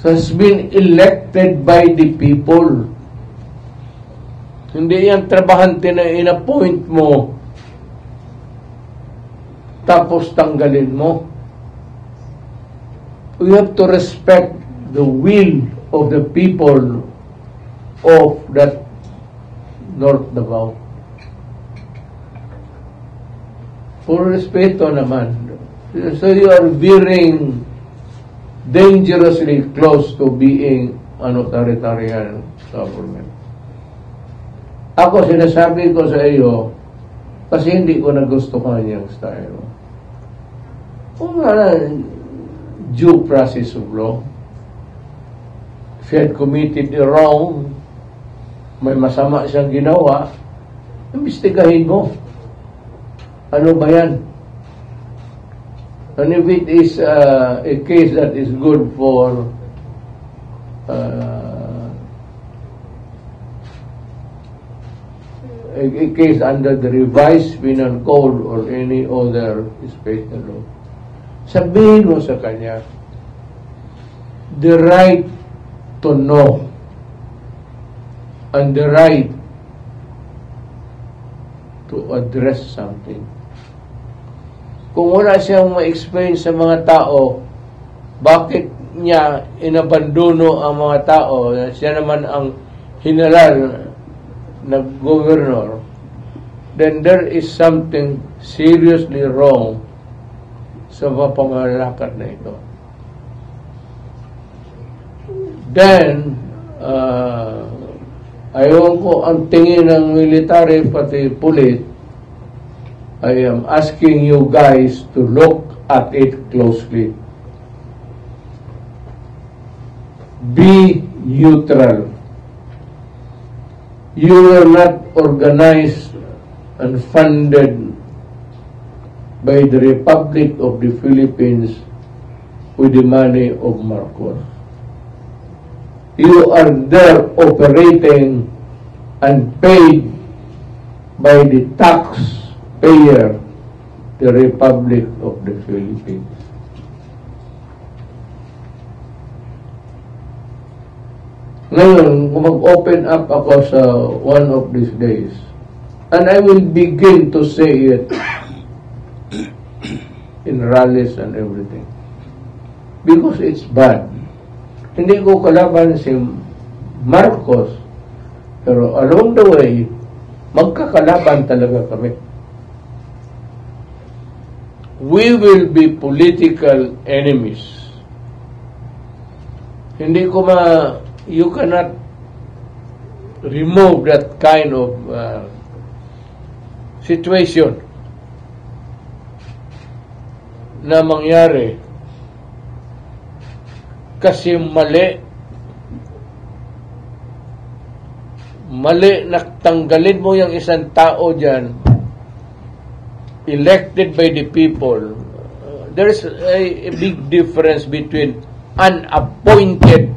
has been elected by the people. Hindi yan trabahante na in-appoint mo tapos tanggalin mo. We have to respect the will of the people of that North Davao. For respeto naman. So you are veering dangerously close to being an authoritarian government. Ako, sinasabi ko sa iyo, kasi hindi ko nagustuhan yung style. Kung due process of law, if he had committed the wrong, may masama siyang ginawa, imbestigahin mo. Ano ba yan? And if it is a case that is good for a case under the revised penal code or any other special law, sabihin mo sa kanya the right to know and the right to address something. Kung wala siyang ma-explain sa mga tao bakit niya inabandono ang mga tao, siya naman ang hinalal na governor, then there is something seriously wrong sa pamamalakad na ito. Then, ayaw ko ang tingin ng military pati pulis. I am asking you guys to look at it closely. Be neutral. You were not organized and funded by the Republic of the Philippines with the money of Marcos. You are there operating and paid by the taxpayer, the Republic of the Philippines. Ngayon, mag-open up ako sa one of these days, and I will begin to say it in rallies and everything. Because it's bad. Hindi ko kalaban si Marcos, pero along the way, magkakalaban talaga kami. We will be political enemies. Hindi ko you cannot remove that kind of situation na mangyari kasi mali na tanggalin mo yung isang tao dyan elected by the people. There's a big difference between an appointed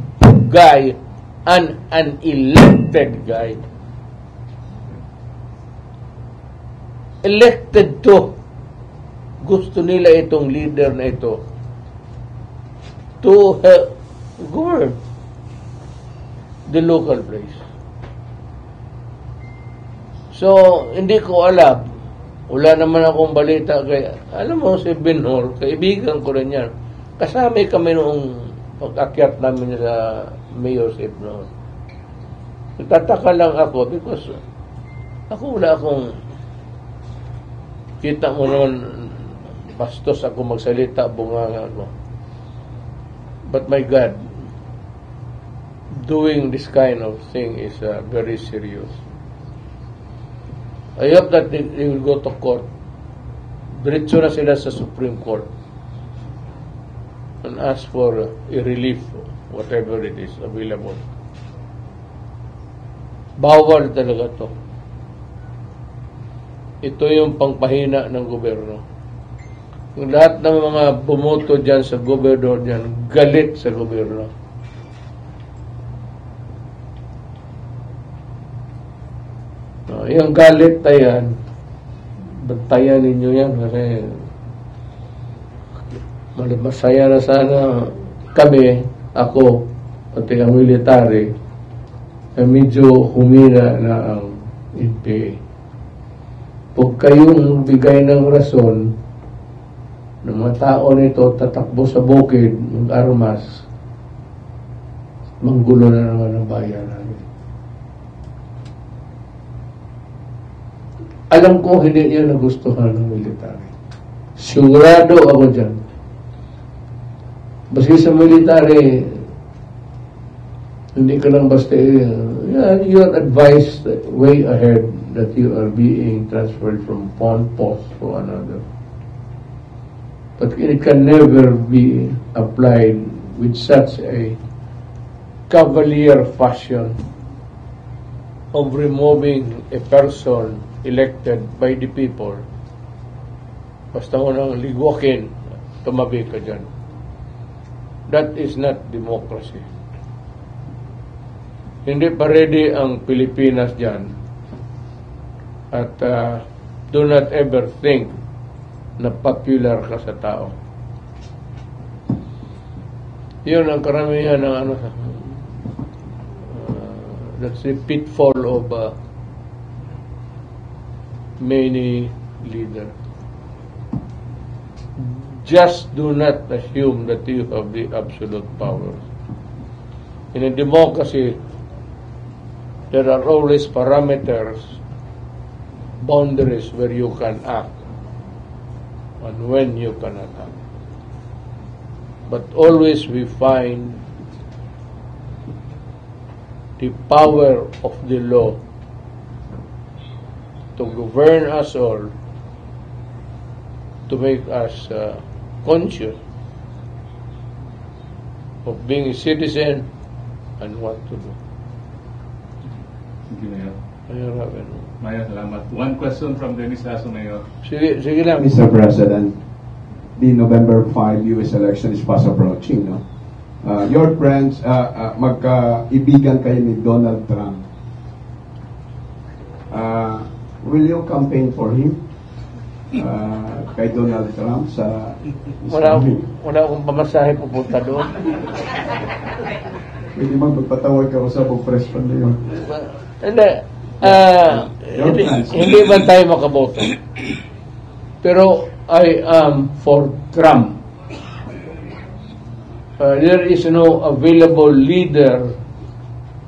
guy and an elected guy. Elected to. Gusto nila itong leader na ito to govern the local place. So, hindi ko alam. Wala naman akong balita. Kaya, alam mo, si Benhur, kaibigan ko rin yan. Kasama kami noong pag-akyat namin sa mayorship noon. Nagtataka lang ako because ako wala akong kita mo noon bastos ako magsalita, bunganga ako. But my God, doing this kind of thing is very serious. I hope that they will go to court. Diretso na sila sa Supreme Court and ask for a relief, whatever it is available. Bawal talaga to. Ito yung pangpahina ng gobyerno. Yung lahat ng mga bumoto dyan sa gobernador dyan, galit sa gobyerno. Yung galit na yan, bantayan ninyo yan kasi masaya na sana kami, ako, pati ang military, na medyo humina na ang NPA. Huwag kayong bigay ng rason ng mga tao nito tatakbo sa bukid, mag-armas, manggulo na naman ang bayan namin. Alam ko hindi niya nagustuhan ng military. Sigurado ako dyan. Basta sa military, hindi ka lang basta, you are advised way ahead that you are being transferred from one post to another. But it can never be applied with such a cavalier fashion of removing a person elected by the people. Basta mo nang ligwakin, tumabi ka dyan. That is not democracy. Hindi pa ready ang Pilipinas dyan At do not ever think na popular ka sa tao. Yun ang karamihan ng ano, that's the pitfall of many leaders. Just do not assume that you have the absolute powers. In a democracy, there are always parameters, boundaries where you can act and when you cannot act. But always we find the power of the law to govern us all, to make us conscious of being a citizen and what to do. Thank you, Mayor. Mayor Raven. Mayor, salamat. One question from Dennis Lasso, Mayor. Sige lang. Mr. President, the November 5 U.S. election is fast approaching, no? Your friends, magkaibigan kayo ni Donald Trump. Will you campaign for him? Kay Donald Trump sa... Wala akong pamasahe pupunta doon. Pwede magpatawag ka sa press fund na yun. Hindi ba tayo makaboto? Pero I am for Trump. There is no available leader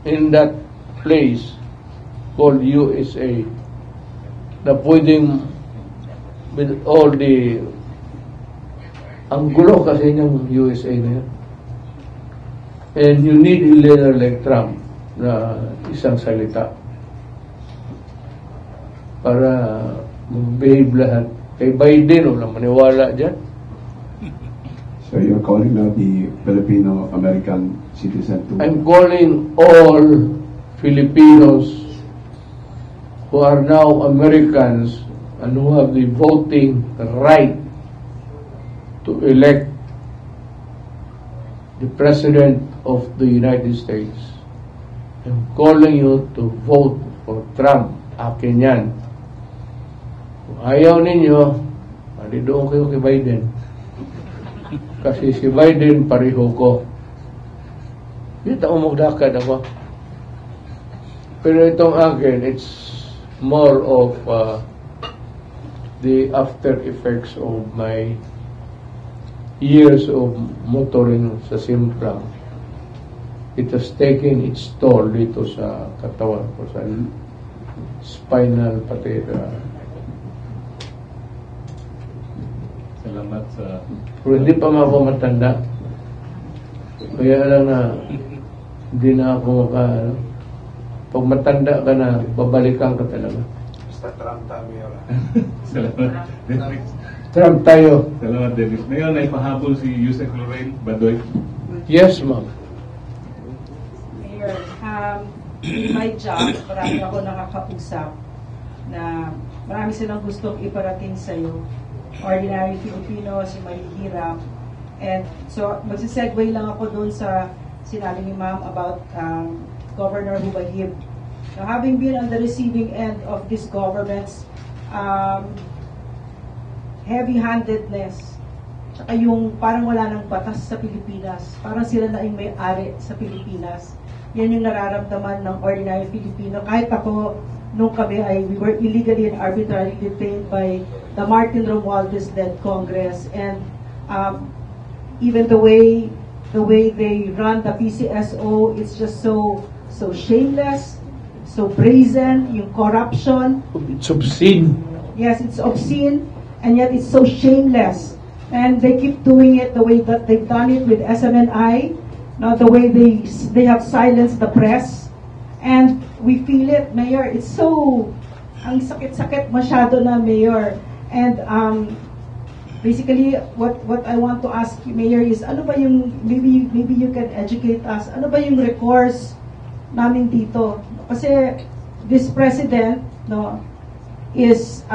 in that place called USA na pwedeng with all the ang gulo kasi ng USA na yan. And you need a leader like Trump na isang salita para mag-behave lahat. Kay Biden, walang maniwala dyan. So you're calling now the Filipino-American citizen to... I'm calling all Filipinos who are now Americans and who have the voting right to elect the President of the United States. I'm calling you to vote for Trump. Akin yan. Kung ayaw ninyo, mali doon kayo kay Biden. Kasi si Biden pareho ko. Hindi taong magdakad ako. Pero itong akin, it's more of the after effects of my years of motoring sa Simplang. It has taken its toll dito sa katawan ko, sa spinal pati Salamat sa... Pero hindi pa ako matanda. Kaya lang na hindi na ako pag matanda ka na, babalikan ka talaga. Basta Trump tayo, Salamat, Dennis. Trump tayo. Salamat, Dennis. Mayor, naipahabol si Yusek Lorraine Badoy. Yes, ma'am. Mayor, in my job, marami ako nakakausap na marami silang gustong iparating sa'yo. Ordinary Filipinos, yung mahihirap. And so, magsisegue lang ako doon sa sinabi ni ma'am about Governor Hubahib. Now, having been on the receiving end of this government's heavy-handedness, tsaka yung parang wala ng batas sa Pilipinas, parang sila na yung may-ari sa Pilipinas, yan yung nararamdaman ng ordinary Filipino. Kahit ako, nung kami we were illegally and arbitrarily detained by the Martin Romualdez-led Congress, and even the way they run the PCSO, it's just so shameless, so brazen, yung corruption. It's obscene. Yes, it's obscene, and yet it's so shameless. And they keep doing it the way that they've done it with SMNI, not the way they have silenced the press. And we feel it, Mayor. It's so, ang sakit-sakit masyado na, Mayor. And basically, what I want to ask you, Mayor, is ano ba yung, maybe you can educate us, ano ba yung recourse namin dito? Kasi this president, no, is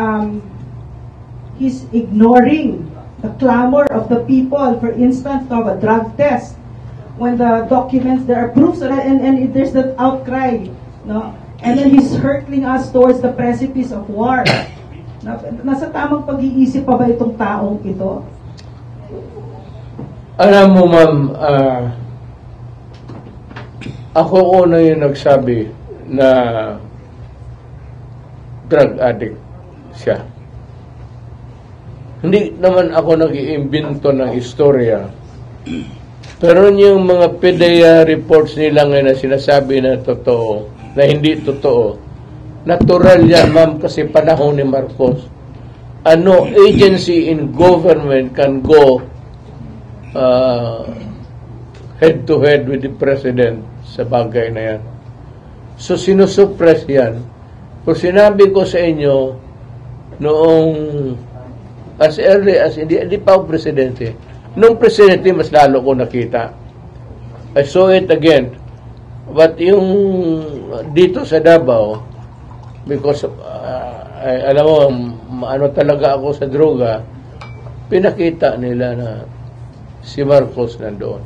he's ignoring the clamor of the people. For instance, to have a drug test when the documents, there are proofs, and there's that outcry, no, And then he's hurtling us towards the precipice of war. Nasa tamang pag-iisip pa ba itong taong ito? Alam mo, ma'am, ako una yung nagsabi na drug addict siya. Hindi naman ako nag-iimbento ng istorya. Pero yung mga PDEA reports nila ngayon na sinasabi na totoo, na hindi totoo, natural yan, ma'am, kasi panahon ni Marcos. Ano agency in government can go head to head with the president sa bagay na yan? So, sinusuppress yan. Kung sinabi ko sa inyo, noong as early as, hindi pa ako presidente, nung presidente, mas lalo ko nakita. I saw it again. But yung dito sa Davao, because alam mo, ano talaga ako sa droga, pinakita nila na si Marcos nandoon.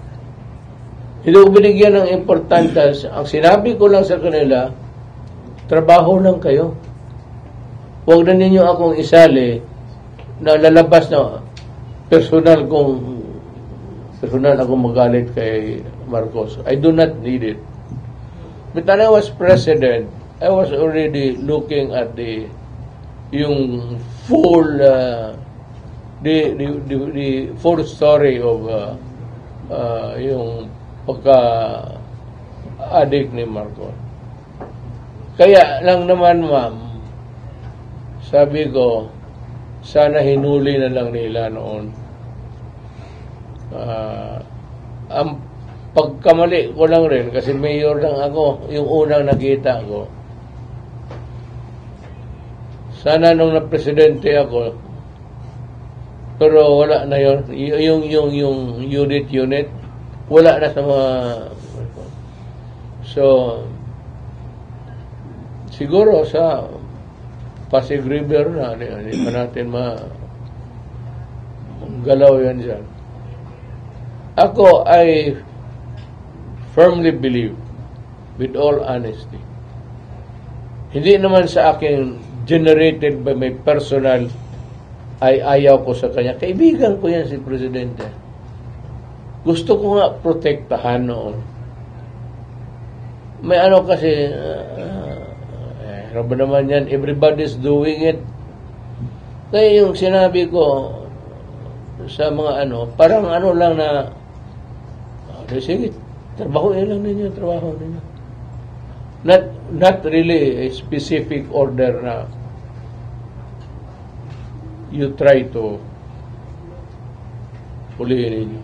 Hindi ko binigyan ng importansya. Ang sinabi ko lang sa kanila, trabaho lang kayo. Huwag na ninyo akong isali na lalabas na personal akong magalit kay Marcos. I do not need it. But when I was president, I was already looking at yung full the full story of yung pagka-addict ni Marcos. Kaya lang naman, ma'am, sabi ko, sana hinuli na lang nila noon. Ang pagkamali ko lang rin, kasi mayor lang ako, yung unang nakita ko. Sana nung na-presidente ako, pero wala na yun. Yung unit, wala na sa mga... So, siguro sa Pasig River na, hindi pa natin galaw yan dyan. Ako, I firmly believe, with all honesty, hindi naman sa akin generated by my personal ay ayaw ko sa kanya. Kaibigan ko yan si Presidente. Gusto ko nga protektahan noon. May ano kasi, ano ba naman yan, everybody's doing it. Kaya yung sinabi ko sa mga parang lang na, sige, trabaho lang ninyo. Not really a specific order na you try to hulihin ninyo.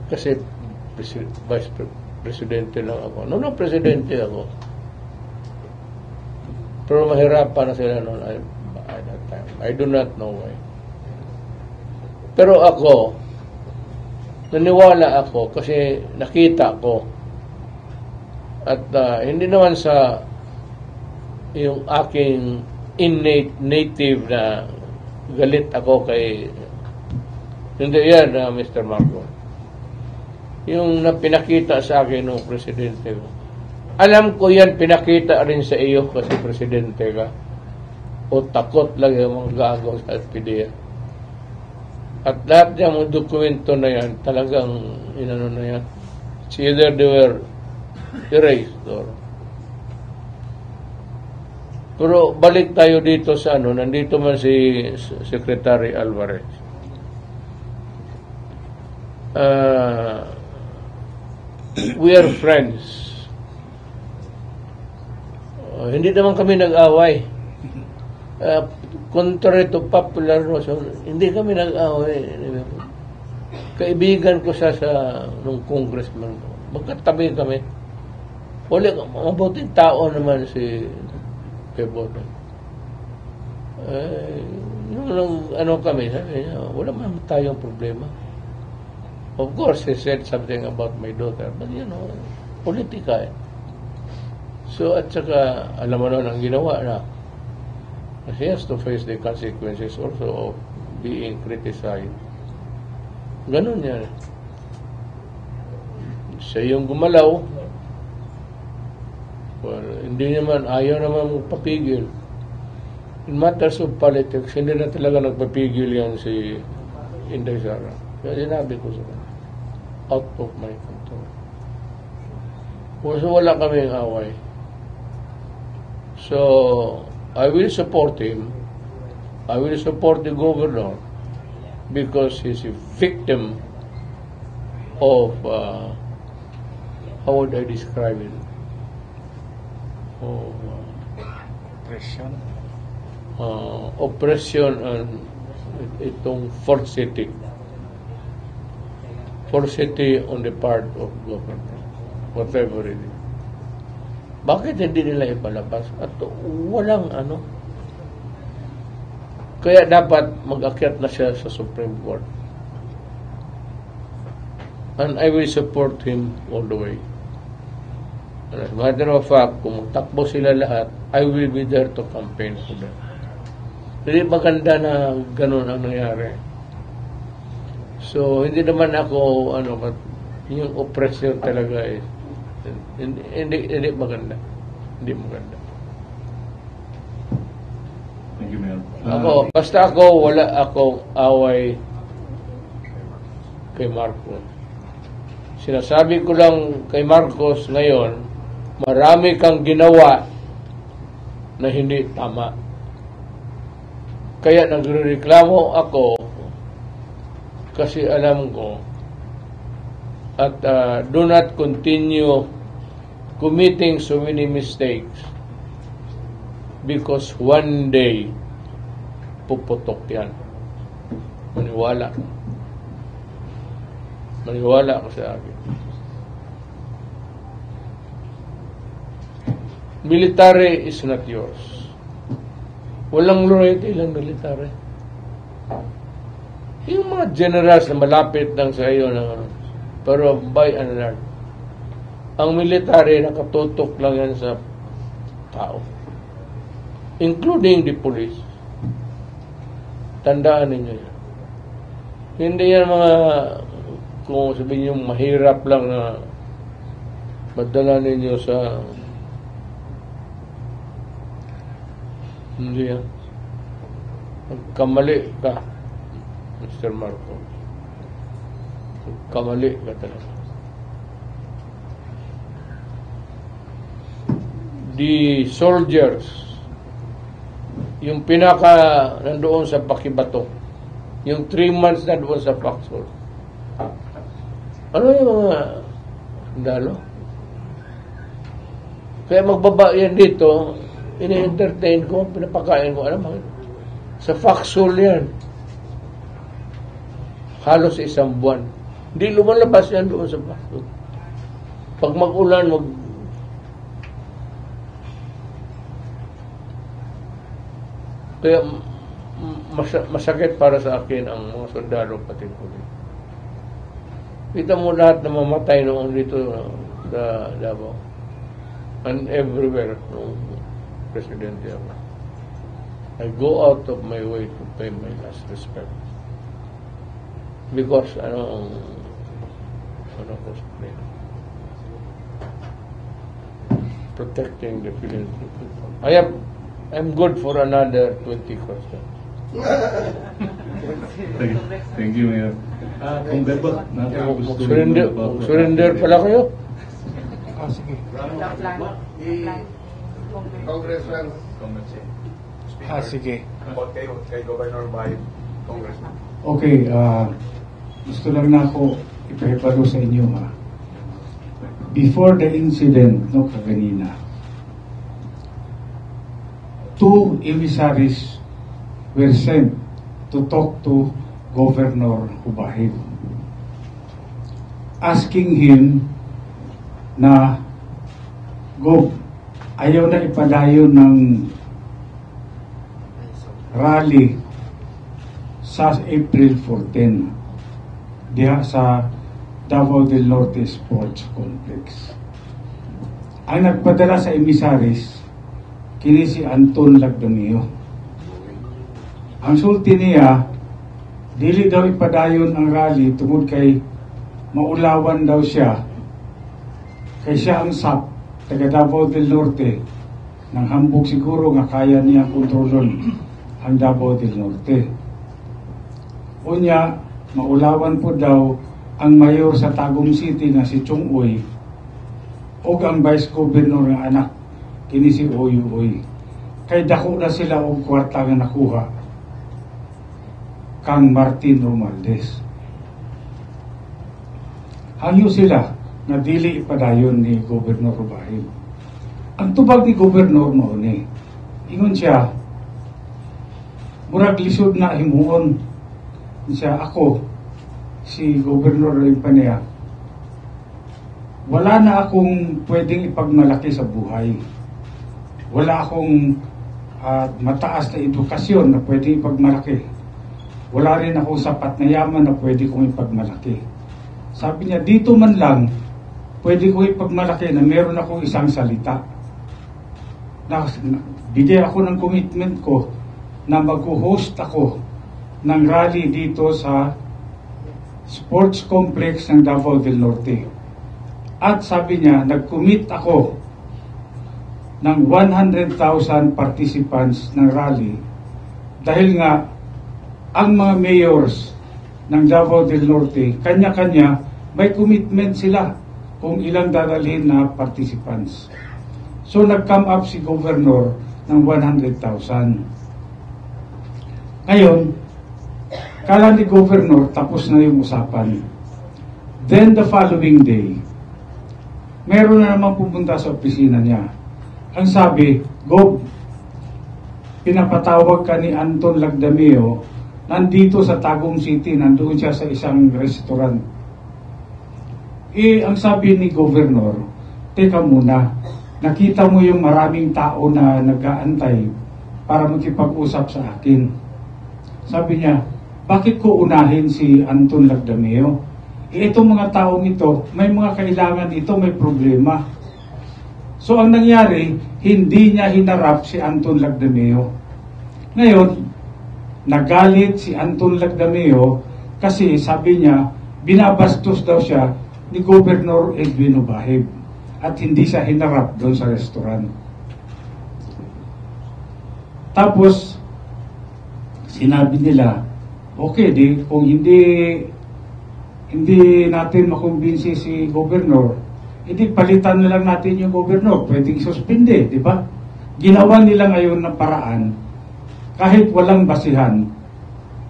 Kasi vice presidente lang ako. Noong presidente ako. Pero mahirapan na sila noon at that time. I do not know why. Pero ako, naniwala ako kasi nakita ko. At hindi naman sa yung aking innate native na galit ako kay hindi yan Mr. Marcos. Yung napinakita sa akin ng presidente ko. Alam ko yan, pinakita rin sa iyo kasi presidente ka. O takot lang yung mga gagaw sa PDEA. At lahat yung mga dokumento na yan, talagang inano na yan. It's either they were erased or... Pero balik tayo dito sa nandito man si Secretary Alvarez. We are friends. Hindi naman kami nag-away. Contrary to popular notion, hindi kami nag-away. Kaibigan ko siya nung congressman ko. Magkatabi kami. Wala, mabuting tao naman si Peboto. Nung kami, sabi niya, wala man tayong problema. Of course, he said something about my daughter, but politika eh. So, at saka, alam mo nun, ang ginawa na, he has to face the consequences also of being criticized. Ganun yan. Siya yung gumalaw, Well, hindi naman, ayaw naman papigil. In matters of politics, hindi na talaga nagpapigil yan si Inday Sara. Kaya sinabi ko sa kanya, out of my control. So wala kaming away. So, I will support him. I will support the governor because he's a victim of, how would I describe it? Of, oppression and itong forcity on the part of government, whatever it is. Bakit hindi nila ipalabas? At walang ano. Kaya dapat mag-akyat na siya sa Supreme Court. And I will support him all the way. And as a matter of fact, kung magtakbo sila lahat, I will be there to campaign for them. Hindi maganda na ganun ang nangyari. So, hindi naman ako, yung oppression talaga is, hindi maganda. Hindi maganda. Thank you, Mayor. Basta wala akong away kay Marcos. Sinasabi ko lang kay Marcos ngayon, marami kang ginawa na hindi tama. Kaya nagrereklamo ako kasi alam ko at do not continue committing so many mistakes because one day puputok yan. Maniwala ka sa akin. Military is not yours. Walang loyalty lang military. Yung mga generals na malapit lang sa iyo pero by and large, ang military nakatutok lang yan sa tao, including the police. Tandaan ninyo yan. Hindi yan mga, kung sabihin nyo mahirap lang na madala ninyo sa, hindi yan. Magkamali ka, Mr. Marcos. Magkamali ka talaga. The soldiers, yung pinaka nandoon sa Pakibato, yung 3 months na doon sa Paksol, ano yung mga sundalo? Kaya magbaba yan dito, ini-entertain ko, pinapakain ko, alam mo, sa Paksol yan. Halos 1 buwan. Hindi lumalabas yan doon sa Paksol. Pag mag-ulan, kaya masakit para sa akin ang mga sundalo pati pulis. Kita mo lahat na mamatay noon dito sa Davao and everywhere noong presidente ako. I go out of my way to pay my last respect because ko sabihin, protecting the feelings of people. I'm good for another 20 questions. Thank you, Mayor. Kung Bebot, surrender pala kayo? Sige. Congressman. Sige. Kay Governor by Congressman. Okay, gusto lang na ako ipahipado sa inyo Before the incident, kaganina, 2 emissaries were sent to talk to Governor Hubahid, asking him na, Gov, ayaw na ipadayon ng rally sa April 14 diha sa Davao del Norte Sports Complex. Ang nagpadala sa emissaries kini si Anton Lagdamio. Ang sulti niya, dili daw ipadayon ang rally tungod kay maulawan daw siya, kay siya ang SAP taga Davao del Norte, nang hambog siguro nga kaya niya kontrolon ang Davao del Norte. Unya, maulawan po daw ang mayor sa Tagum City na si Chung Uy o ang vice governor ng anak kini si Oy Uy. Kay dako na sila og kwarta nga nakuha kang Martin Romualdez. Hangyo sila na dili padayon ni Gobernador Rubahib. Ang tubag ni Gobernador mao ni ingon siya, murag lisod na himuon siya, ako si Gobernador Limpanea, wala na akong pwedeng ipagmalaki sa buhay. Wala akong mataas na edukasyon na pwedeng ipagmalaki. Wala rin akong sapat na yaman na pwede kong ipagmalaki. Sabi niya, dito man lang, pwede kong ipagmalaki na meron akong isang salita. Bigay ako ng commitment ko na mag-host ako ng rally dito sa sports complex ng Davao del Norte. At sabi niya, nag-commit ako ng 100,000 participants ng rally dahil nga ang mga mayors ng Davao del Norte, kanya-kanya may commitment sila kung ilang dadalhin na participants. So nag-come up si Governor ng 100,000. Ngayon, kala ni Governor tapos na yung usapan. Then the following day, meron na naman pupunta sa opisina niya. Ang sabi, Gob, pinapatawag ka ni Anton Lagdameo, nandito sa Tagum City, nandoon siya sa isang restaurant. Ang sabi ni Governor, teka muna, nakita mo yung maraming tao na nag-aantay para makipag-usap sa akin. Sabi niya, bakit ko unahin si Anton Lagdameo? Itong mga taong ito, may mga kailangan ito, may problema. So ang nangyari, hindi niya hinarap si Anton Lagdameo. Ngayon, nagalit si Anton Lagdameo kasi sabi niya, binabastos daw siya ni Gobernador Edwin Rubahib at hindi siya hinarap doon sa restaurant. Tapos, sinabi nila, okay, kung hindi natin makumbinsi si Gobernador, hindi palitan na lang natin yung Gobernador, pwedeng suspinde, di ba? Ginawa nila ngayon ng paraan, kahit walang basihan,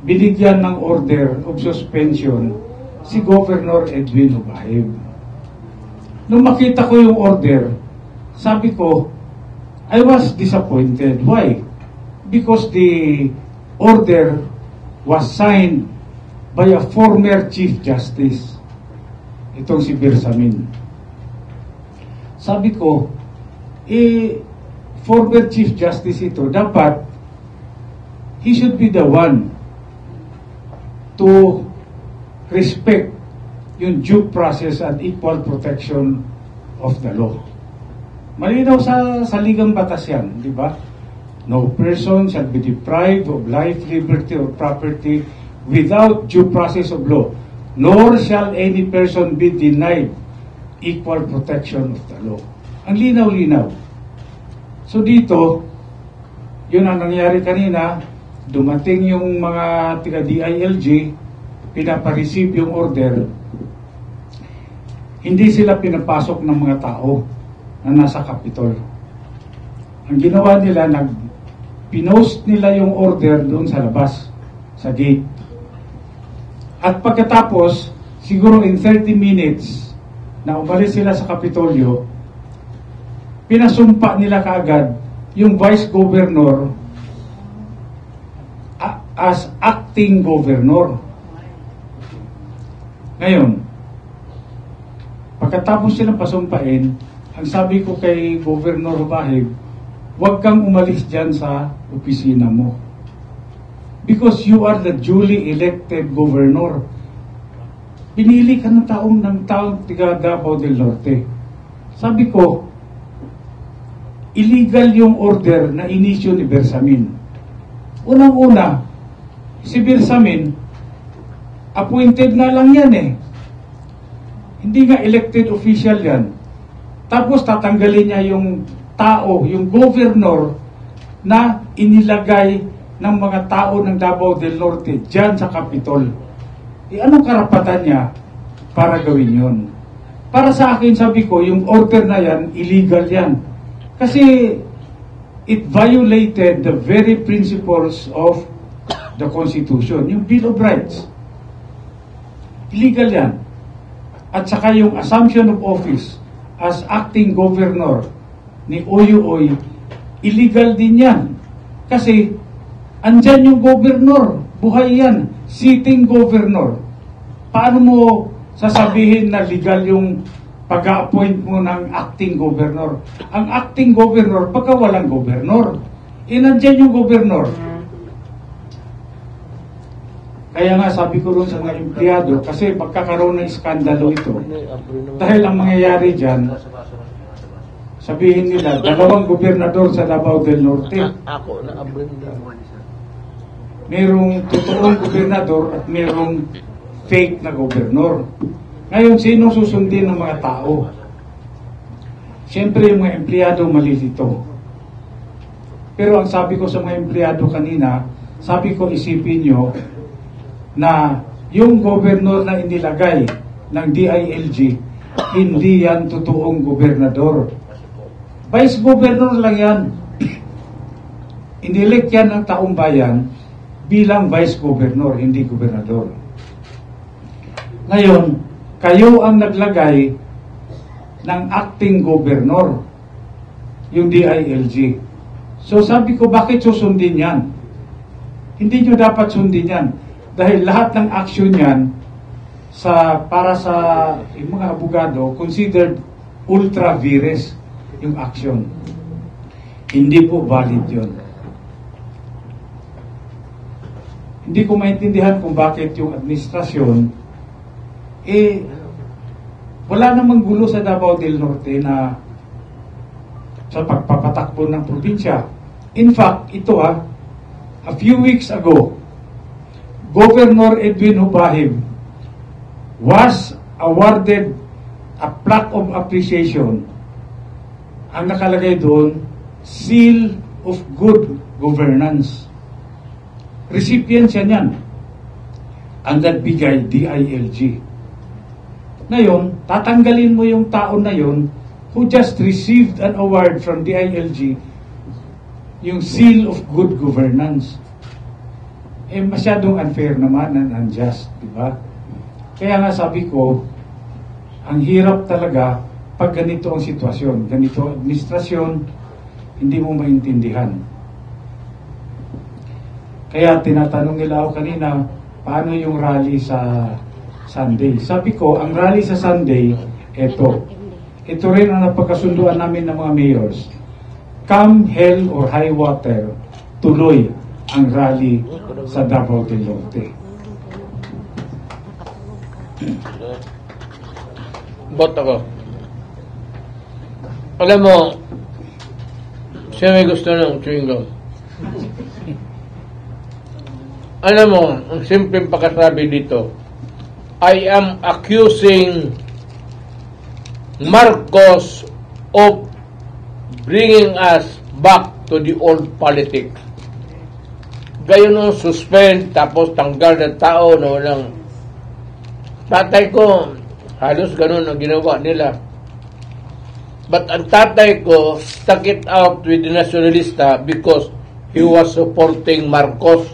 binigyan ng order of suspension si Governor Edwin Rubahib. Nung makita ko yung order, sabi ko, I was disappointed. Why? Because the order was signed by a former Chief Justice. Itong si Bersamin. Sabi ko, former Chief Justice ito, dapat he should be the one to respect yung due process and equal protection of the law. Malinaw sa saligang batas yan, di ba? No person shall be deprived of life, liberty, or property without due process of law, nor shall any person be denied equal protection of the law. Ang linaw-linaw. So dito, yun ang nangyari kanina, dumating yung mga taga-DILG, pinapareceive yung order, hindi sila pinapasok ng mga tao na nasa Capitol. Ang ginawa nila, pinost nila yung order doon sa labas, sa gate. At pagkatapos, siguro in 30 minutes, na umalis sila sa Kapitolyo, pinasumpa nila kaagad yung Vice Governor as acting Governor. Ngayon, pagkatapos silang pasumpain, ang sabi ko kay Governor Rubahib, huwag kang umalis dyan sa opisina mo. Because you are the duly elected governor. Pinili ka ng taong tiga Davao del Norte. Sabi ko, illegal yung order na inisyo ni Bersamin. Unang-una, si Bersamin, appointed na lang yan eh. Hindi nga elected official yan. Tapos tatanggalin niya yung tao, yung governor na inilagay ng mga tao ng Davao del Norte dyan sa Capitol. Anong karapatan niya para gawin yun? Para sa akin, sabi ko, yung order na yan, illegal yan. Kasi it violated the very principles of the Constitution, yung Bill of Rights. Illegal yan. At saka yung assumption of office as acting governor ni Oyo-Oy, illegal din yan. Kasi andyan yung governor, buhay yan, sitting governor. Paano mo sasabihin na legal yung pag-appoint mo ng acting governor? Ang acting governor, pagka walang governor, nandyan yung governor. Kaya nga sabi ko rin sa mga empleyado, kasi magkakaroon ng iskandalo ito. Dahil ang mangyayari dyan, sabihin nila, 2 gobernador sa Davao del Norte. Merong totoong gobernador at merong fake na gobernador. Ngayon, sino susundin ng mga tao? Siyempre, yung mga empleyado malilito. Pero ang sabi ko sa mga empleyado kanina, sabi ko isipin nyo na yung gobernador na inilagay ng DILG, hindi yan totoong gobernador. Vice governor lang yan. Inilek yan ng taong bayan bilang vice governor, hindi gobernador. Ngayon, kayo ang naglagay ng acting governor, yung DILG. So sabi ko, bakit susundin yan? Hindi nyo dapat sundin yan. Dahil lahat ng action yan, para sa yung mga abogado, considered ultra vires yung action. Hindi po valid yun. Hindi ko maintindihan kung bakit yung administrasyon wala namang gulo sa Davao del Norte na sa pagpapatakbo ng probinsya. In fact, ito a few weeks ago, Governor Edwin Hubahib was awarded a plaque of appreciation. Ang nakalagay doon, Seal of Good Governance. Recipient siya niyan. Ang nagbigay, DILG. Ngayon, tatanggalin mo yung tao na yon who just received an award from DILG, yung Seal of Good Governance. Masyadong unfair naman and unjust, di ba? Kaya nga sabi ko, ang hirap talaga pag ganito ang sitwasyon, ganito ang administrasyon, hindi mo maintindihan. Kaya tinatanong nila ako kanina, paano yung rally sa Sunday? Sabi ko, ang rally sa Sunday, ito rin ang napagkasunduan namin ng mga mayors. Come hell or high water, tuloy ang rally sa Davao del Norte. Bot ako. Alam mo, siya may gusto ng chewing gum. Alam mo, ang simpleng pagkasabi dito, I am accusing Marcos of bringing us back to the old politics. Gayon nung suspend, tapos tanggal ng tao na walang... Tatay ko, halos ganun ang ginawa nila. But ang tatay ko stuck it out with the nationalista because he was supporting Marcos.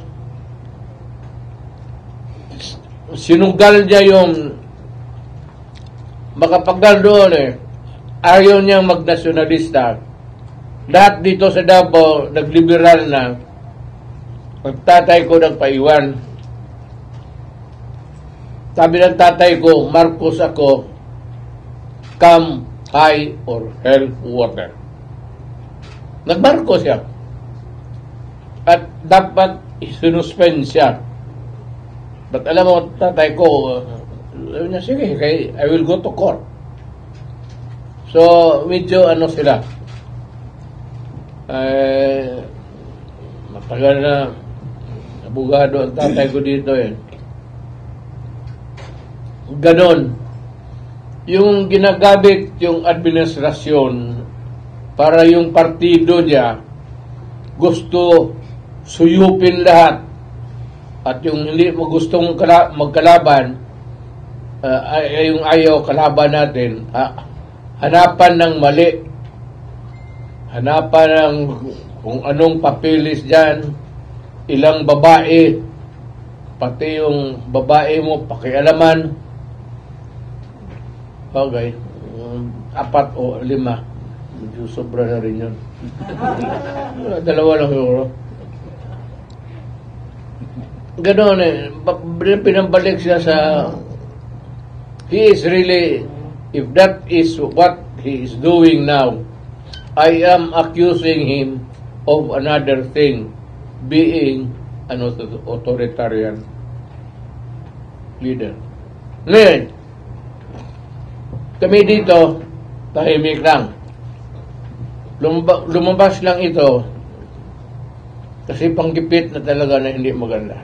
Sinunggal niya yung makapagdal doon ayaw niyang magnasyonalista. Lahat dito sa Davao nagliberal na. Ang tatay ko nagpaiwan. Sabi ng tatay ko, Marcos ako, come high or hell water. Nagmarcos siya. At dapat isinuspend siya. But alam mo, tatay ko, sige, I will go to court. So, medyo ano sila. Matagal na abogado ang tatay ko dito Ganon. yung ginagamit yung administrasyon para yung partido niya gusto suyupin lahat at yung hindi mo gustong magkalaban ay yung ayaw kalaban natin, hanapan ng mali, hanapan ng kung anong papilis dyan, ilang babae, pati yung babae mo pakialaman. Okay, 4 o 5, medyo sobra na rin yun. 2 lang siguro. Ganon pinambalik siya sa he is really, if that is what he is doing now, I am accusing him of another thing, being an authoritarian leader. Ngayon, kami dito, tahimik lang. Lumabas lang ito kasi panggipit na talaga na hindi maganda.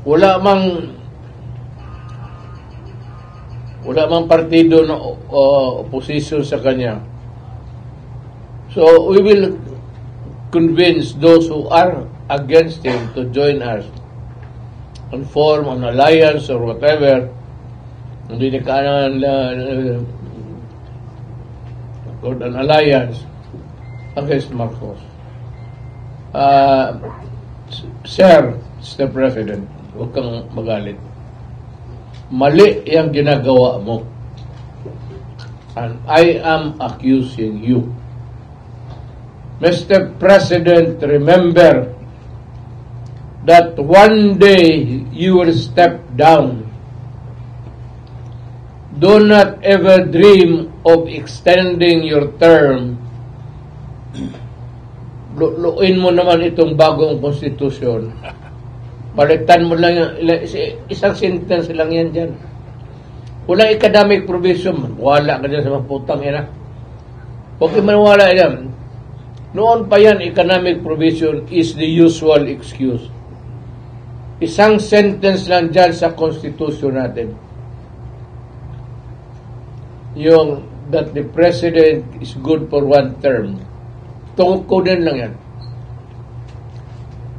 Wala mang partido na opposition sa kanya. So we will convince those who are against him to join us and form an alliance or whatever. Hindi na kailangan an alliance against Marcos. Sir, Mr. President, huwag kang magalit. Mali yung ginagawa mo. And I am accusing you. Mr. President, remember that one day you will step down. Do not ever dream of extending your term. Luin mo naman itong bagong konstitusyon. Balitan mo lang yung isang sentence lang yan dyan. Walang academic provision. Wala ka dyan sa mga putang ina. Huwag kayo maniwala yan. Noon pa yan, economic provision is the usual excuse. Isang sentence lang dyan sa konstitusyon natin. Yung that the president is good for 1 term. Tungkol lang yan.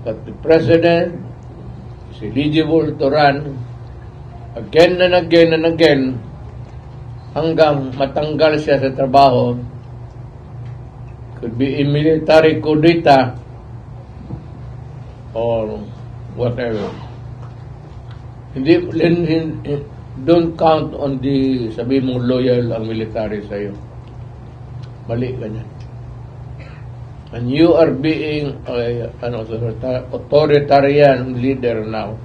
That the president is eligible to run again and again and again hanggang matanggal siya sa trabaho. Could be a military coup d'etat or whatever. Don't count on the sabi mong loyal ang military sa iyo. Mali ganyan. And you are being an authoritarian leader now.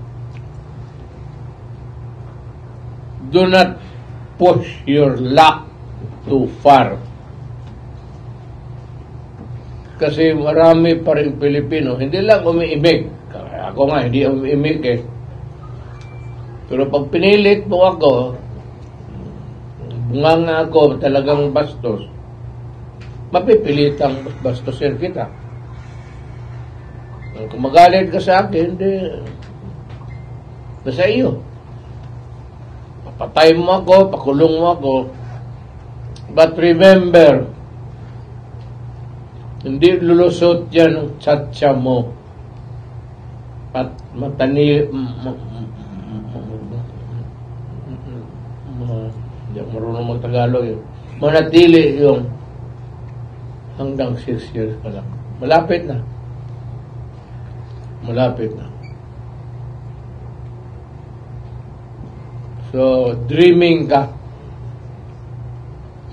Do not push your luck too far. Kasi marami pa rin Pilipino, hindi lang umiimig. Ako nga, hindi umiimig eh. Pero pag pinilit mo ako, bunganga ako, talagang bastos, mapipilitang bastosin kita. Kung magalit ka sa akin, hindi, nasa iyo. Papatay mo ako, pakulong mo ako. But remember, hindi lulusot yan ang tsatsa mo at marunong mag-Tagalog yun. Manatili yung hanggang 6 years pa lang. Malapit na. Malapit na. So, dreaming ka.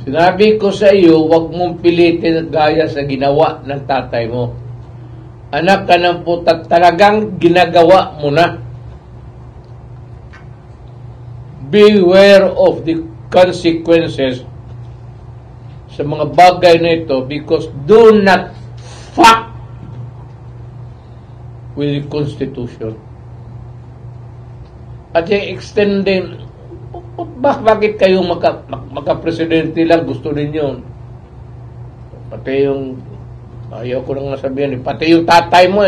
Sinabi ko sa iyo, huwag mong pilitin gaya sa ginawa ng tatay mo. Anak ka ng putat, talagang ginagawa mo na. Beware of the consequences sa mga bagay na ito because do not fuck with the Constitution. At yung extending, bakit kayo maka-presidente lang gusto ninyo? Pati yung, ayaw ko nang nasabihan, pati yung tatay mo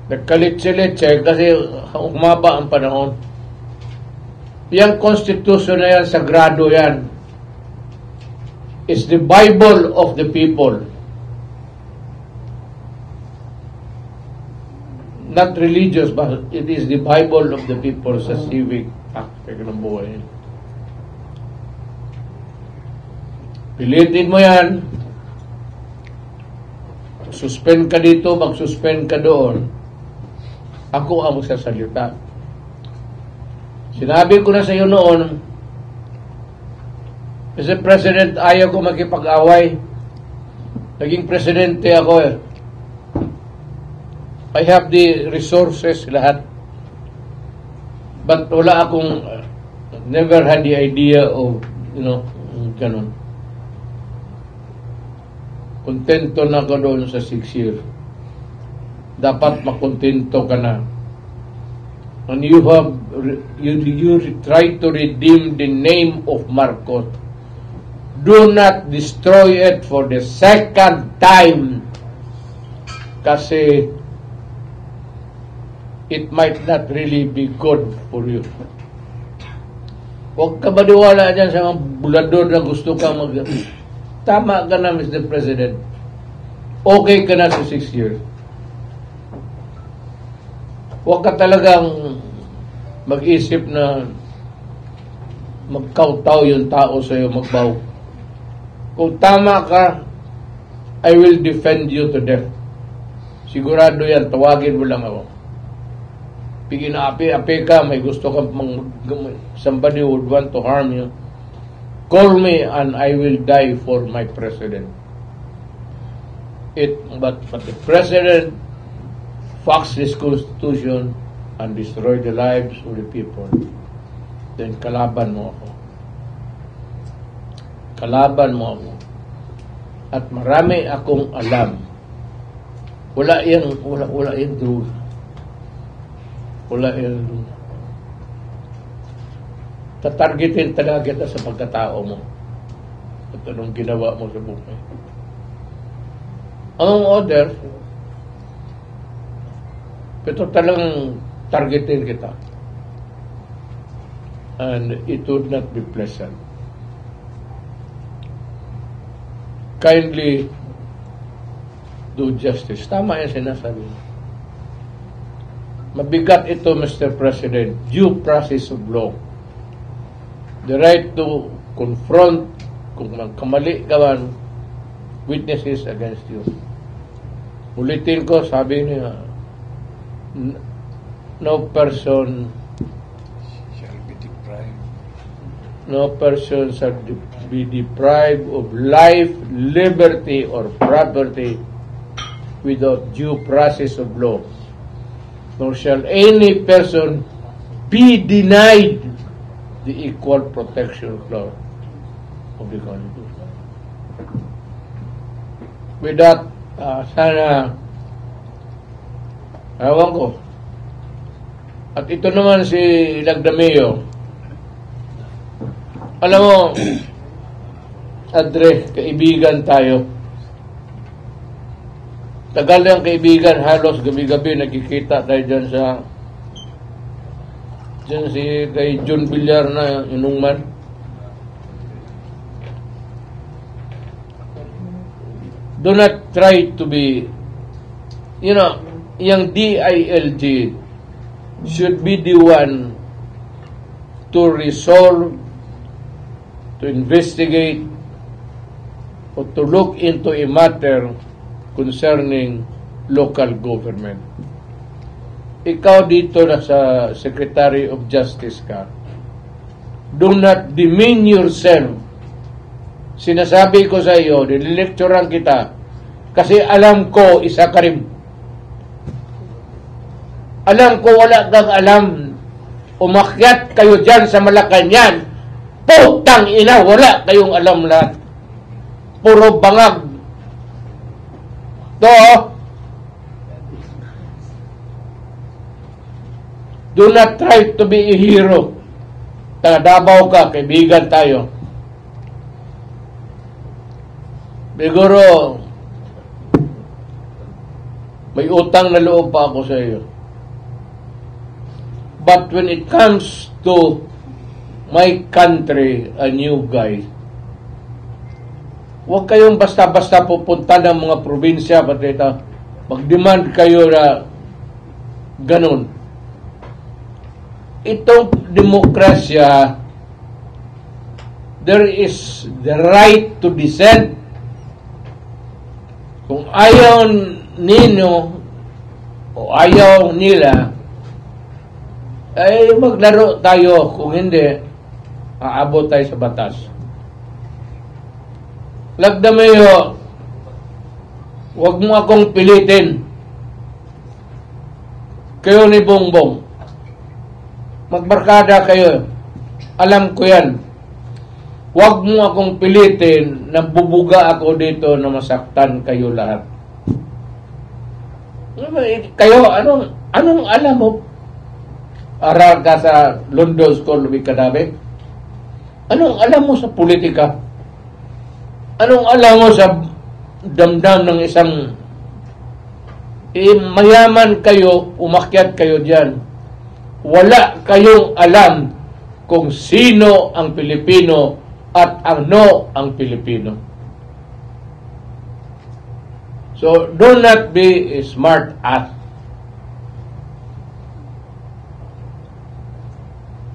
nagkalit-silit kasi umaba ang panahon. Yang Constitution na yan, sagrado yan. It's the Bible of the people. Not religious, but it is the Bible of the people sa civic aspect ng buhay. Pilitin mo yan, suspend ka dito, mag-suspend ka doon, ako ang magsasalita. Sinabi ko na sa iyo noon, Mr. President, ayaw ko makipag-away. Naging presidente ako eh. I have the resources, lahat. But wala akong, never had the idea of, ganun. Kontento na ako doon sa 6 years. Dapat makontento ka na. And you try to redeem the name of Marcos. Do not destroy it for the second time. Kasi it might not really be good for you. Huwag ka maniwala dyan sa mga bulador na gusto kang Tama ka na, Mr. President. Okay ka na sa 6 years. Huwag ka talagang mag-isip na magkautaw yung tao sa'yo, magbaw. Kung tama ka, I will defend you to death. Sigurado yan, tawagin mo lang ako. Pigin api ka, may gusto ka, somebody would want to harm you. Call me and I will die for my president. But the president fucks this constitution and destroy the lives of the people. Then kalaban mo ako. Kalaban mo ako. At marami akong alam. Wala yan true. Wala yan. Tatargetin talaga kita sa pagkatao mo. At anong ginawa mo sa buhay. Among others, ito talagang targetin kita. And it would not be pleasant. Kindly do justice. Tama yung sinasabi. Mabigat ito, Mr. President. Due process of law. The right to confront, kung magkamali ka man, witnesses against you. Ulitin ko, sabi niya, no person shall be deprived of life, liberty, or property without due process of law. Nor shall any person be denied the equal protection clause of the Constitution. With that, sana, ewan ko. At ito naman si Lagdameo. Alam mo, Adre, kaibigan tayo. Tagal yung kaibigan, halos gabi-gabi nakikita tayo dyan kay John Villar na inungman. Do not try to be, yung DILG should be the one to resolve, to investigate, or to look into a matter concerning local government. Ikaw dito na sa Secretary of Justice ka. Do not demean yourself. Sinasabi ko sa iyo, nililecturean kita, kasi alam ko, isa ka rin. Alam ko, wala kang alam. Umakyat kayo dyan sa Malacanang. Putang ina, wala kayong alam lahat. Puro bangag. Do not try to be a hero. Davao ka, kaibigan tayo. Siguro, may utang na loob pa ako sa iyo. But when it comes to my country a new guy. Huwag kayong basta-basta pupunta ng mga probinsya, patita. Mag-demand kayo na ganun. Itong demokrasya, there is the right to dissent. Kung ayaw ninyo o ayaw nila, ay maglaro tayo. Kung hindi, aabot tayo sa batas. Lagdamayo, huwag mo akong pilitin. Kayo ni Bongbong. Magbarkada kayo. Alam ko yan. Huwag mo akong pilitin na bubuga ako dito na masaktan kayo lahat. Kayo, anong alam mo? Aral ka sa London School of Economics? Anong alam mo sa politika? Anong alam mo sa damdam ng isang mayaman kayo, umakyat kayo dyan. Wala kayong alam kung sino ang Pilipino at ano ang Pilipino. So, do not be smart ass.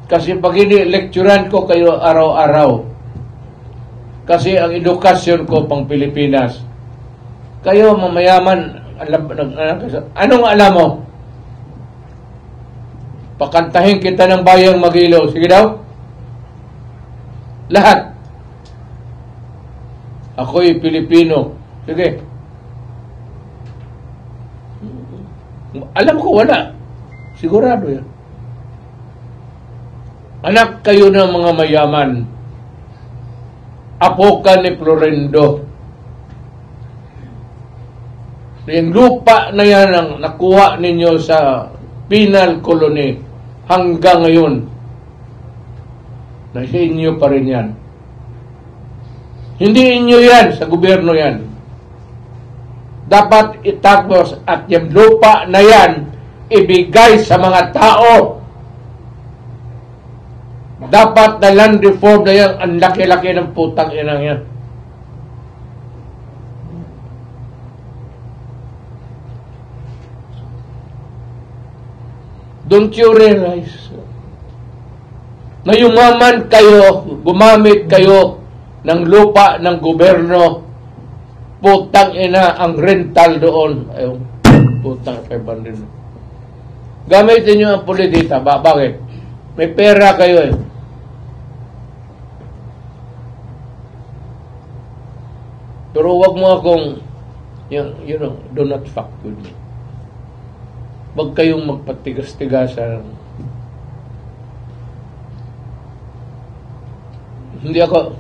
Kasi pag ini-lecturean ko kayo araw-araw, kasi ang edukasyon ko pang Pilipinas, kayo mamayaman, anong alam mo? Pakantahin kita ng bayang Magilaw. Sige daw. Lahat. Ako'y Pilipino. Sige. Alam ko wala. Sigurado yan. Anak kayo ng mga mayaman. Apo ka ni Florendo. Yung lupa na yan ang nakuha ninyo sa penal colony hanggang ngayon. Nasa inyo pa rin yan. Hindi inyo yan, sa gobyerno yan. Dapat itapos at yung lupa na yan ibigay sa mga tao. Dapat na land reform na yan, ang laki-laki ng putang inang yan. Don't you realize na yumaman kayo, gumamit kayo ng lupa ng gobyerno, putang ina ang rental doon. Ayun, putang 500. Gamitin nyo ang politika. Bakit? May pera kayo eh. Pero wag mo akong, you know, do not fuck with me. Wag kayong magpatigas-tigasan. Hindi ako,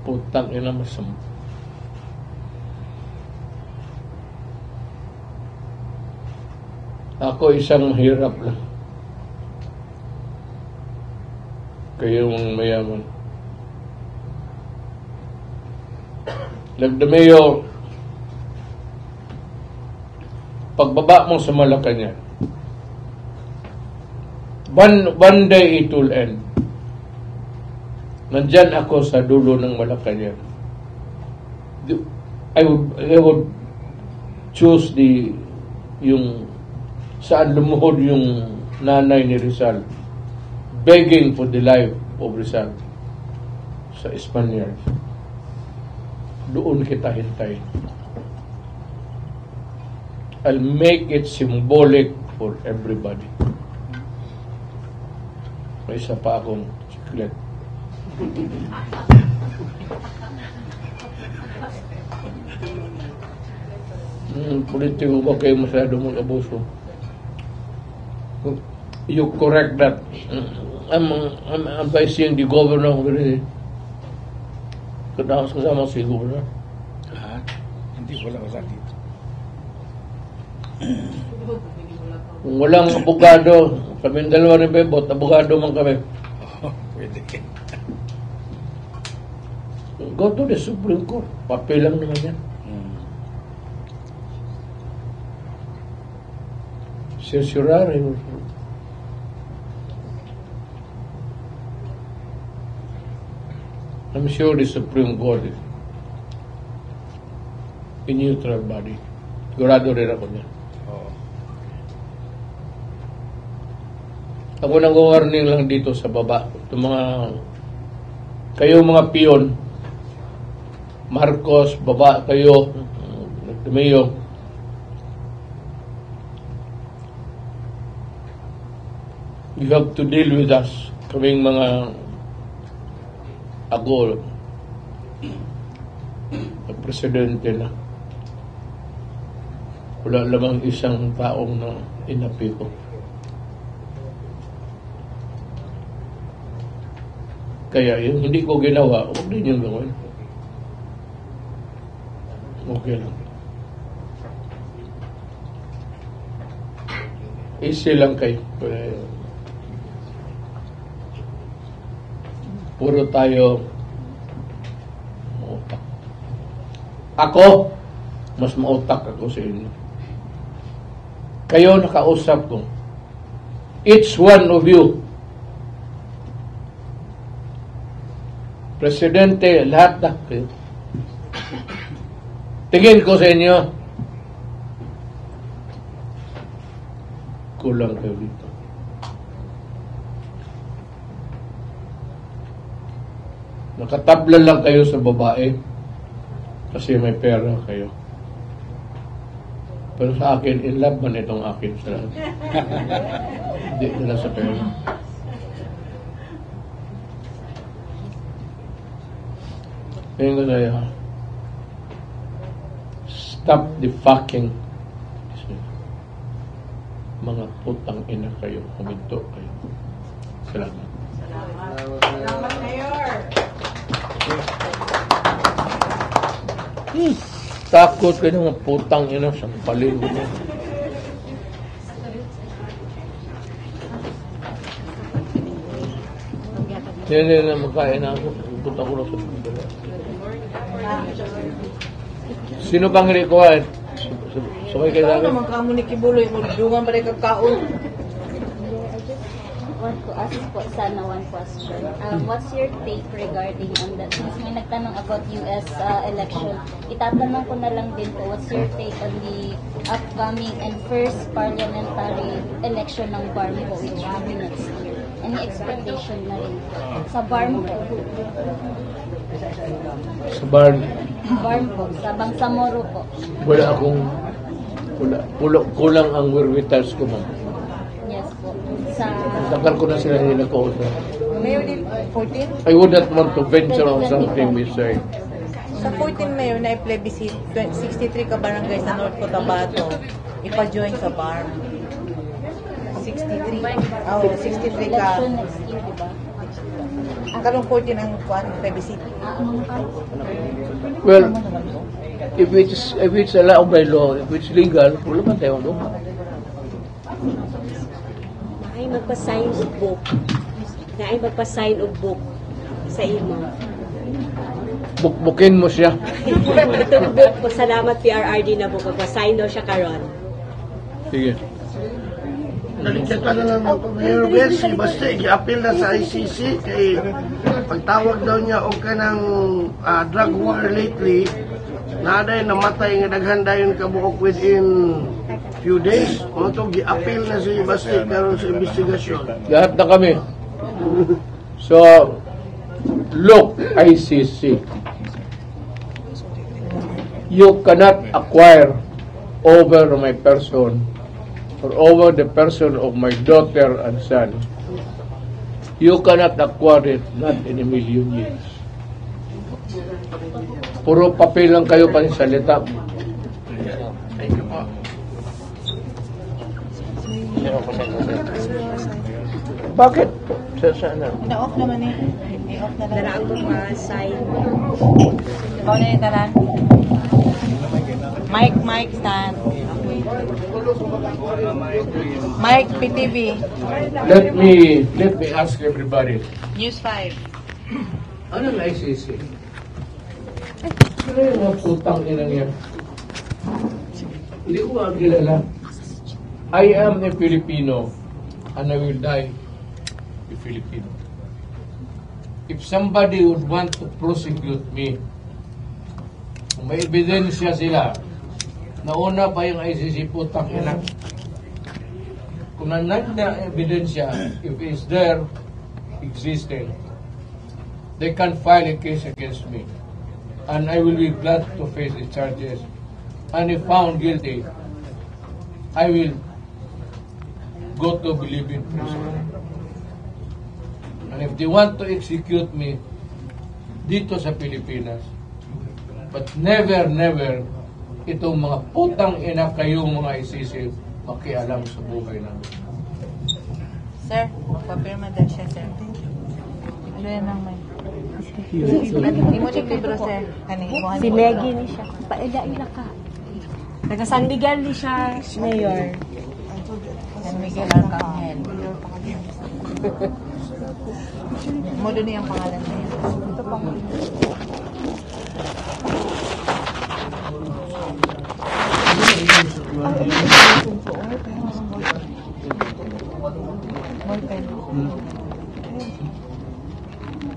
putang ina masama. Ako isang mahirap lang. Kayong mayaman. Lagdamayo, pagbaba mo sa Malacanang, one day it will end. Nandyan ako sa dulo ng Malacanang. I would choose yung saan lumuhod yung nanay ni Rizal, begging for the life of Rizal sa Espanyol. Doon kita hintayin. I'll make it symbolic for everybody. May isa pa akong siklet. Politiko ba kayo masyado mag-abuso? You correct that. I'm advising the governor already. Kasama si governor. Hindi, wala ka dito. Kung walang abogado, kami dalawa ni Bebot, abogado man kami. Pwede. Go to the Supreme Court. Papel lang naman yan. Certiorari. I'm sure the Supreme Court is a neutral body. Sigurado rin ako niya. Ako nang warning lang dito sa baba. Itong kayo mga piyon, Marcos, baba kayo, Tumayo. You have to deal with us. Kaming mga ako, presidente na. Wala lamang isang taong na inapi ko. Kaya yung hindi ko ginawa, huwag din yung gawin. Okay lang. Easy lang kayo. Puro tayo mautak. Ako, mas mautak ako sa inyo. Kayo nakausap ko. Each one of you, Presidente, lahat na kayo. Tingin ko sa inyo, kulang kayo dito. Nakatabla lang kayo sa babae kasi may pera kayo. Pero sa akin, in love man itong akin sa lahat. Hindi nila sa pera. Ngayon ko na stop the fucking mga putang ina kayo. Huminto kayo. Salamat. Salamat, Mayor. Takot kayo ng mga putang ina. Sampalin mo na. Yan na magkain na ako. Punta ko na sa pagdala. Sino bang required? Sabay kayo Ikaw namin? naman kamo ni Kibuloy, magdungan ba rin kagkaon? Want to ask po sana one question. What's your take regarding on that? Since may nagtanong about US election, itatanong ko na lang din po, what's your take on the upcoming and first parliamentary election ng BARM po, which will be next year? Any expectation na rin sa BARM po? Sa BARM? BARM po, sa Bangsamoro po. Wala akong kulang ang wherewithals ko, ma'am. Yes po. Sa Tagal ko na sila nilakausap. Mayor din, 14? I would not want to venture on something we say. Sa 14 Mayor na i-plebiscite, 63 ka barangay sa North Cotabato, ipa-join sa BARM. 63. Oh, 63 ka. election next year, diba? Ang karong 14 ang plebiscite. Well, if it's allowed by law, if it's legal, wala man tayo mo. Ay magpa-sign of book. Na ay magpa-sign of book sa imo. Bukbukin mo siya. Itong book po, salamat PRRD na book. Magpa-sign daw siya karon. Sige. Naligyan ka na lang ako, Mayor Bessie, basta i-appeal na sa ICC kay pagtawag daw niya o ka ng drug war lately, na aday namatay nga daghan dayon kabuok within few days. Mo to gi-appeal na si Bessie karon sa investigasyon. Lahat na kami. So, look, ICC. You cannot acquire over my person or over the person of my daughter and son. You cannot acquire it, not in a million years. Puro papel lang kayo panisalita. Thank you po. Bakit? Saan na? Na-off naman eh. I-off na lang. Daraan ko pa-sign. Ikaw na yung tanan. Mike, stand. Mike, PTV. Let me ask everybody. News 5. Ano ang ICC? Ano yung mga putang inang yan? Hindi ko nga kilala. I am a Filipino and I will die a Filipino. if somebody would want to prosecute me, kung may ebidensya sila, nauna pa yung ICC, putang ina. Kung nanay na ebidensya, if it's there, existing, they can file a case against me. And I will be glad to face the charges. And if found guilty, I will go to Bilibid prison. And if they want to execute me dito sa Pilipinas, but never, itong mga putang ina kayong mga ICC makialam sa buhay namin. Sir, papirma daw siya, sir. Ano yan ang may? Hindi mo yung libro, sir. Si Leggy ni siya. Paila-ila ka. Taga San Miguel ni siya, Mayor. San Miguel Arcangel. Mo doon yung pangalan niya. Ito pang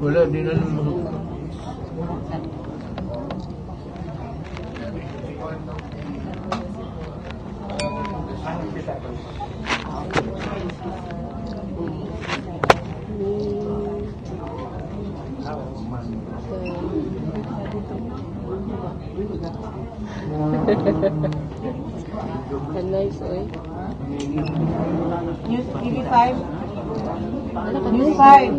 Wala, di na naman. Nice, oy. News TV5. News 5.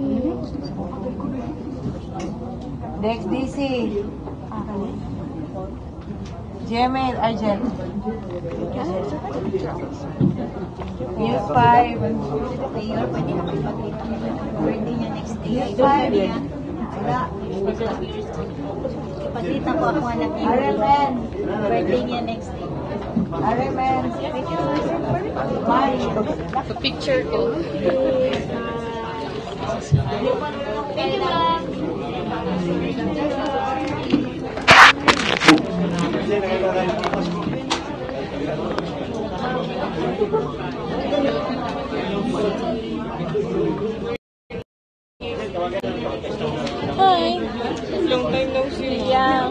DXDC. GML Argent. News 5. Mayor, pwede na magpakita. Birthday niya next day. News 5. Wala. Ipakita ko ako anak niya. RMN. Birthday niya next day. RMN. Sa picture ko. Thank you, ma'am. Hi. Long time no see. Yeah.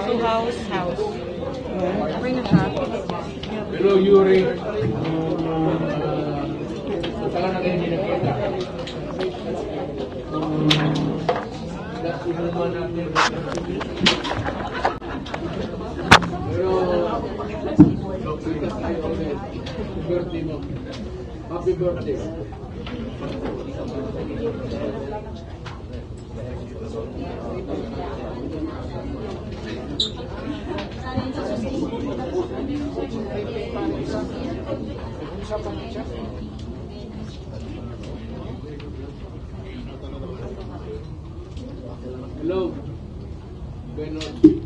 So house. Okay na siya. Pero Yuri, saka na kayo nakita. Inuman natin. Pero, birthday mo. Happy birthday. Hello. Benon.